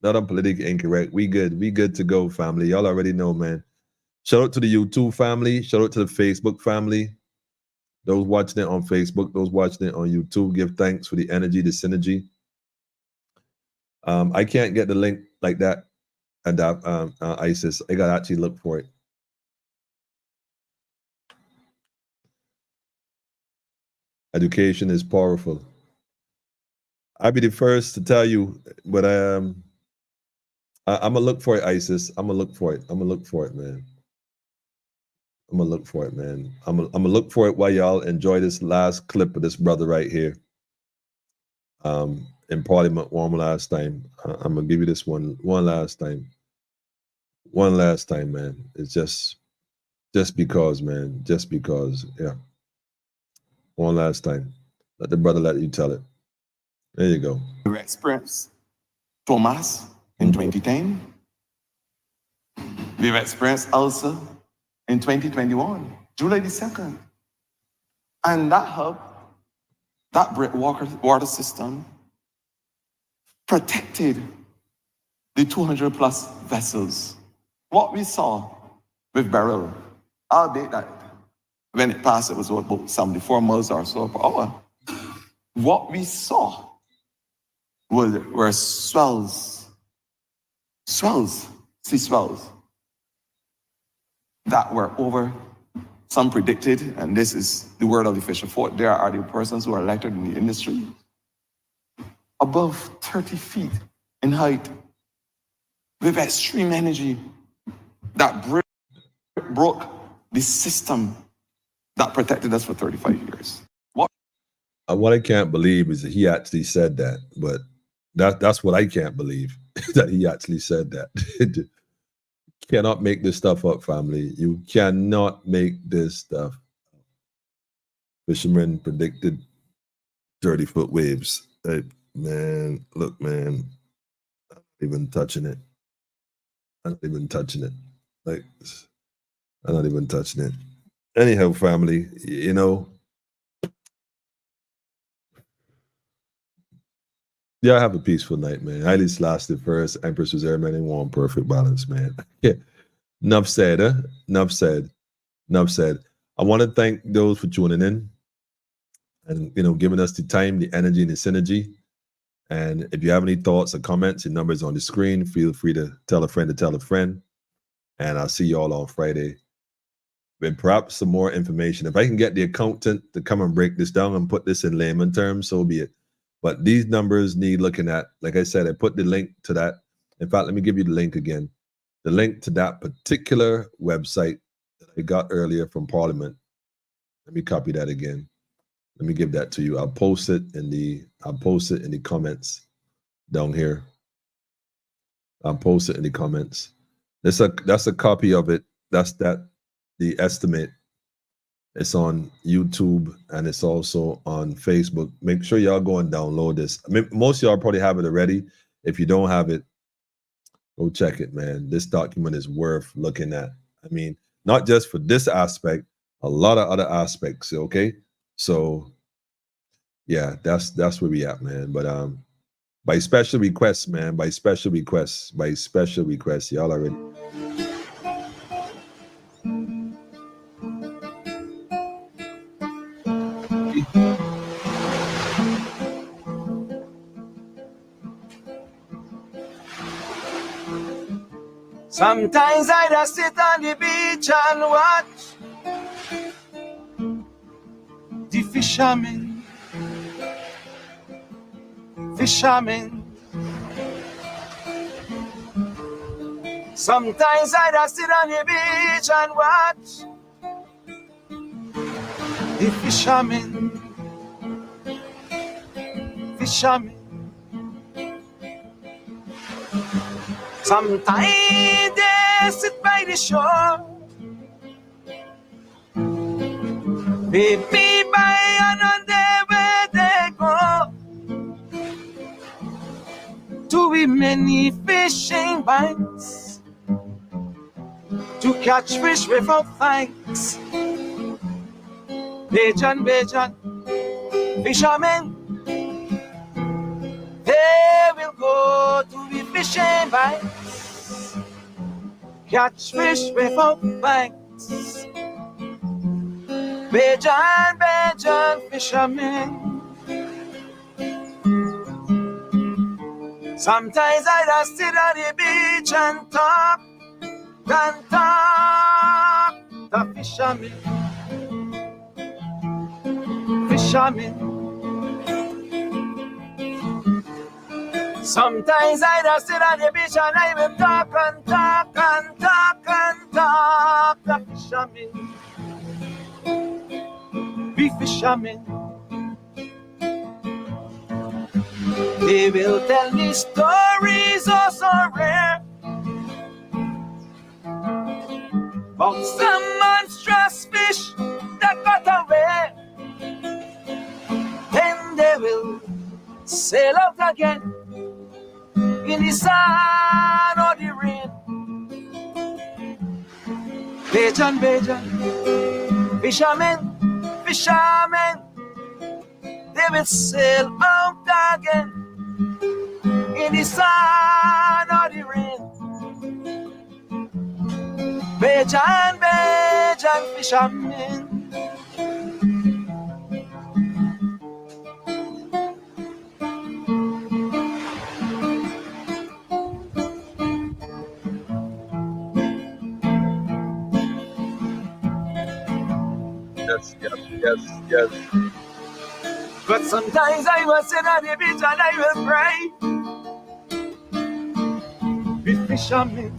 Not on politically incorrect. We good. We good to go, family. Y'all already know, man. Shout out to the YouTube family. Shout out to the Facebook family. Those watching it on Facebook, those watching it on YouTube, give thanks for the energy, the synergy. I can't get the link like that. And ISIS, I gotta actually look for it. Education is powerful. I'll be the first to tell you, but I'm gonna look for it, ISIS. I'm gonna look for it. I'm gonna look for it, man. I'm gonna look for it, man. I'm gonna look for it while y'all enjoy this last clip of this brother right here. In Parliament one last time. I'm gonna give you this one last time. One last time, man. It's just because, man. Just because, yeah. One last time. Let the brother let you tell it. There you go. We experienced Thomas in 2010. We've experienced Elsa in 2021, July the 2nd. And that hub, that water system, protected the 200 plus vessels. What we saw with Beryl, albeit that when it passed, it was about 74 miles or so per hour. What we saw were swells, sea swells, that were over, some predicted, and this is the word of the fisher folk, there are the persons who are elected in the industry, above 30 feet in height, with extreme energy that broke the system that protected us for 35 years. What I can't believe is that he actually said that, but that's what I can't believe, that he actually said that. Cannot make this stuff up, family. You cannot make this stuff up. Fishermen predicted 30-foot waves. Hey, man, look, man, I'm not even touching it. I'm not even touching it. Like, I'm not even touching it. Anyhow, family, you know, yeah, have a peaceful night, man. Highly lasted first. Empress was there, man, in one perfect balance, man. Yeah. Enough said, huh? Enough said. Enough said. I want to thank those for tuning in and, you know, giving us the time, the energy, and the synergy. And if you have any thoughts or comments, your number's on the screen. Feel free to tell a friend to tell a friend. And I'll see you all on Friday. And perhaps some more information. If I can get the accountant to come and break this down and put this in layman terms, so be it. But these numbers need looking at. Like I said, I put the link to that. In fact, let me give you the link again. The link to that particular website that I got earlier from Parliament. Let me copy that again. Let me give that to you. I'll post it in the comments down here. I'll post it in the comments. That's a copy of it. That's the estimate. It's on YouTube and it's also on Facebook. Make sure y'all go and download this. I mean, most of y'all probably have it already. If you don't have it, go check it, man. This document is worth looking at. I mean, not just for this aspect, a lot of other aspects, okay? So, yeah, that's where we at, man. But by special requests, man, by special requests, y'all already. Sometimes I just sit on the beach and watch the fishermen. Sometimes I just sit on the beach and watch the fishermen. Sometimes they they sit by the shore. Baby by and on their way they go. To be many fishing banks to catch fish without thanks. Bajan, fishermen, they will go to the fishing banks, catch fish without thanks. Bajan, fishermen. Sometimes I just sit on the beach and talk the fishermen. Sometimes I just sit on the beach and I will talk the fishermen. We fishermen. They will tell me stories oh so rare about some monstrous fish that got away. Then they will sail out again in the sun or the rain. Bajan, fishermen, they will sail out again in the sun or the rain. Bajan, fishermen. Yes. But sometimes I will sit on the beach and I will pray. Be fishermen.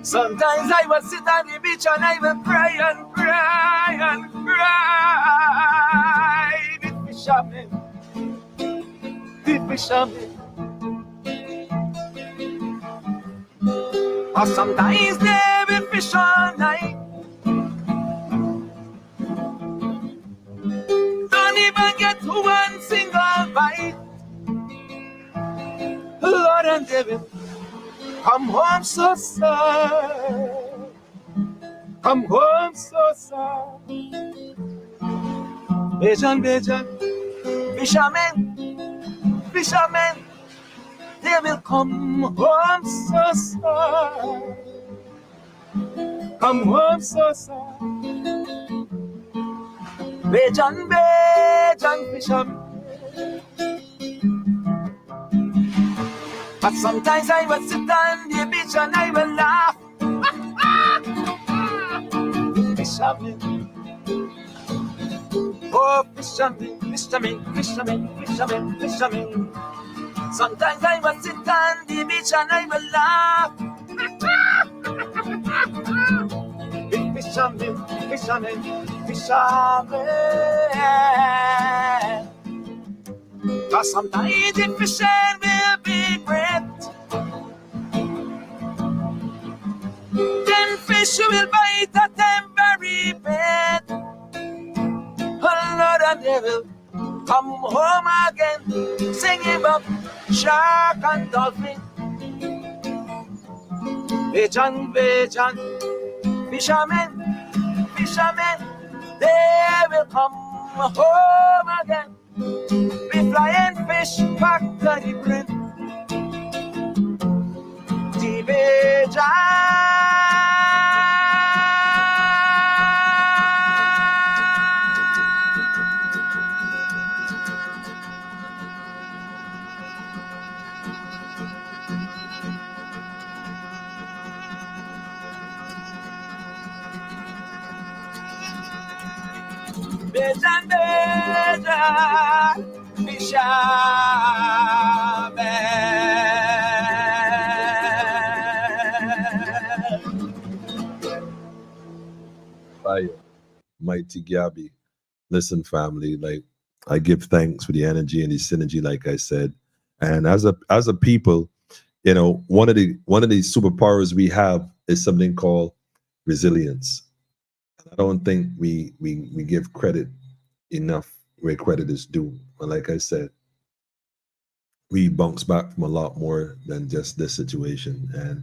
Sometimes I will sit on the beach and I will pray and cry. Be fishermen. Or sometimes they will fish all night. Don't even get one single bite. Lord, and they will come home so sad. Bajan, fishermen, they will come home so sad. Bajan, fishermen. But sometimes I will sit on the beach and I will laugh. Fishermen. Oh, fishermen. Sometimes I will sit on the beach and I will laugh. Fishermen. But sometimes the fishing will be great. Then fish will bite at them very bad. Oh Lord, and they will come home again, singing about shark and dolphin. Bajan, fishermen, they will come home again. We flying fish back to the brim. The Bajan, Fire. Mighty Gabby. Listen, family, like I give thanks for the energy and the synergy, like I said. And as a people, you know, one of the superpowers we have is something called resilience. I don't think we give credit enough where credit is due. And like I said, we bounce back from a lot more than just this situation. And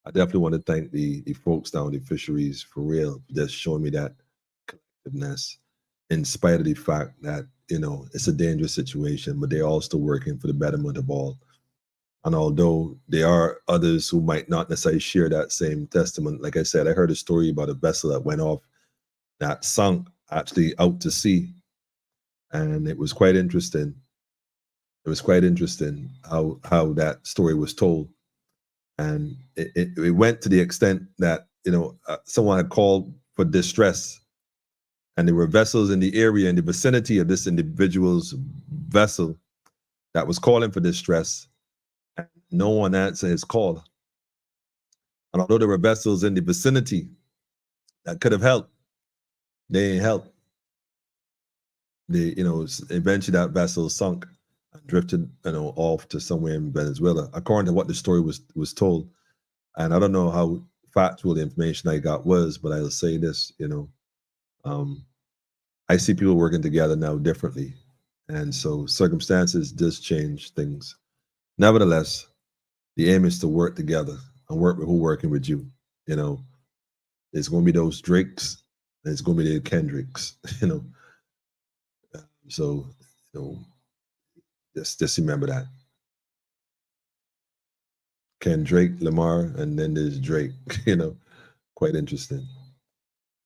I definitely want to thank the folks down the fisheries for real, for just showing me that collectiveness, in spite of the fact that, you know, it's a dangerous situation, but they're all still working for the betterment of all. And although there are others who might not necessarily share that same testament, like I said, I heard a story about a vessel that went off, that sunk actually out to sea. And it was quite interesting. It was quite interesting how that story was told. And it went to the extent that, you know, someone had called for distress, and there were vessels in the area, in the vicinity of this individual's vessel, that was calling for distress. And no one answered his call. And although there were vessels in the vicinity that could have helped, they ain't helped. They, you know, eventually that vessel sunk and drifted, you know, off to somewhere in Venezuela, according to what the story was told. And I don't know how factual the information I got was, but I'll say this, you know, I see people working together now differently. And so circumstances does change things. Nevertheless, the aim is to work together and work with who working with you. You know, there's going to be those Drakes, and it's going to be the Kendricks, you know. So, you know, just remember that. Kendrick, Lamar, and then there's Drake, you know, quite interesting.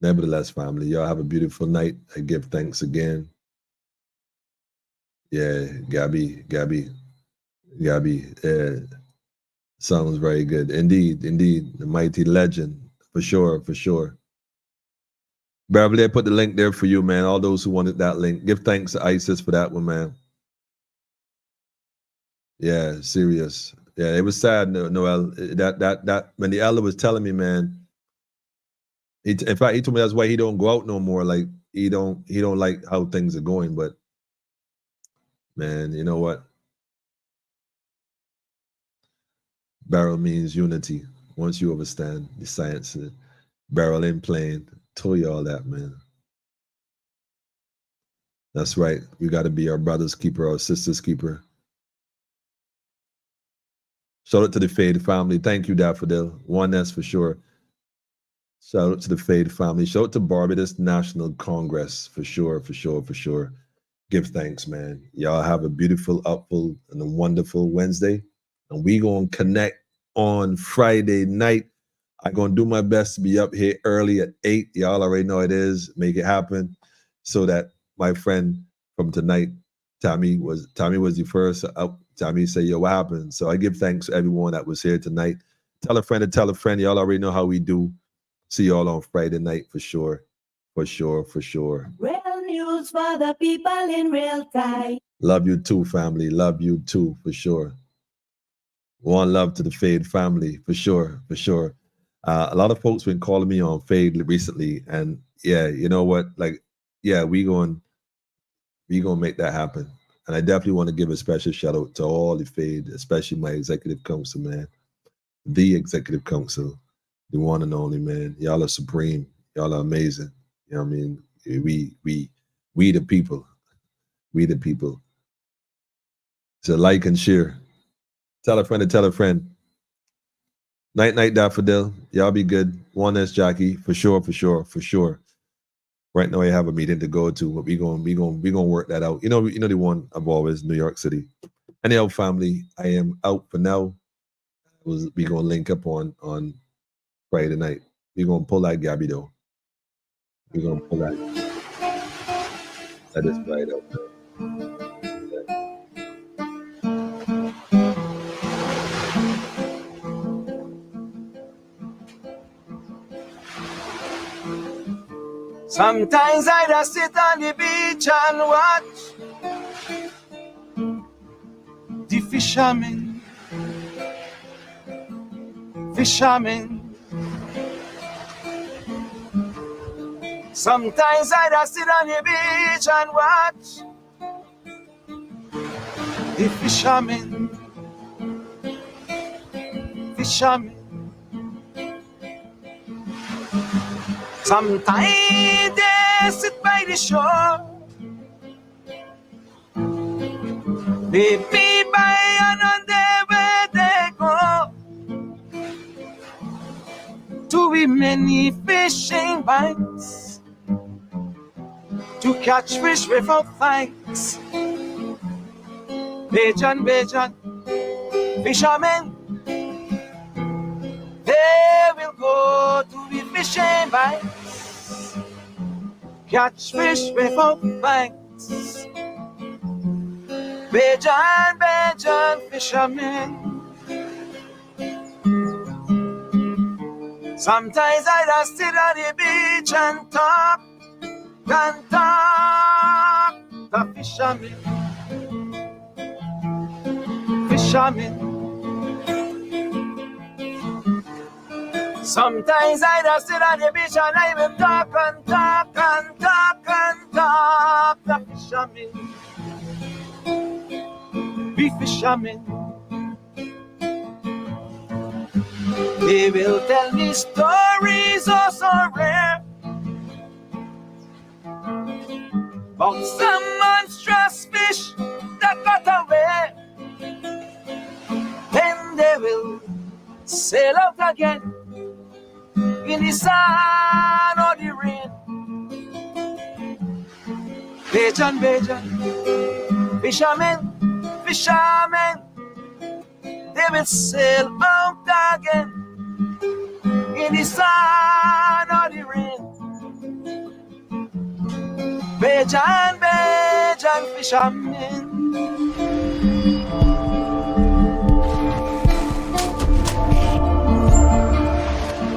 Nevertheless, family, y'all have a beautiful night. I give thanks again. Yeah, Gabby, sounds very good. Indeed, the mighty legend, for sure. Beverly, I put the link there for you, man. All those who wanted that link, give thanks to ISIS for that one, man. Yeah, serious. Yeah, it was sad, Noel. That when the elder was telling me, man. In fact, he told me that's why he don't go out no more. Like he don't like how things are going. But man, you know what? Barrel means unity. Once you understand the science, barrel in plane, told you all that, man. That's right. We got to be our brother's keeper, our sister's keeper. Shout out to the Fade family. Thank you, Daffodil. Oneness for sure. Shout out to the Fade family. Shout out to Barbados National Congress for sure. Give thanks, man. Y'all have a beautiful, upful, and a wonderful Wednesday. And we gonna connect on Friday night. I'm gonna do my best to be up here early at 8. Y'all already know it is. Make it happen. So that my friend from tonight, Tommy was the first up. Tommy say, yo, what happened? So I give thanks to everyone that was here tonight. Tell a friend to tell a friend. Y'all already know how we do. See y'all on Friday night for sure. Real news for the people in real time. Love you too, family. Love you too, for sure. One love to the Fade family, for sure. A lot of folks been calling me on Fade recently, and yeah, you know what? Like, yeah, we gonna make that happen. And I definitely want to give a special shout out to all the Fade, especially my executive council, man. The executive council, the one and only, man. Y'all are supreme. Y'all are amazing. You know what I mean? We the people. We the people. So like and share. Tell a friend to tell a friend. Night, Daffodil. Y'all be good. Oneness, Jackie, for sure. Right now I have a meeting to go to, but we gonna work that out. You know the one of always, New York City. Anyhow, family, I am out for now. We gonna link up on Friday night. We gonna pull that Gabby though. We gonna pull that. That is right up there. Sometimes I just sit on the beach and watch the fishermen. Sometimes I just sit on the beach and watch the fishermen, fishermen. Sometimes they sit by the shore, they be by and on their way they go. To be many fishing banks to catch fish without thanks. Bajan, fishermen, they will go to the fishing banks, catch fish without thanks. Bajan, fishermen. Sometimes I just sit on the beach and talk, the fishermen, fishermen. Sometimes I just sit on the beach and I will talk, the fishermen, be fishermen. They will tell me stories oh so rare about some monstrous fish that got away. Then they will sail out again in the sun or the rain. Bajan, fishermen, they will sail out again in the sun or the rain. Bajan, fishermen.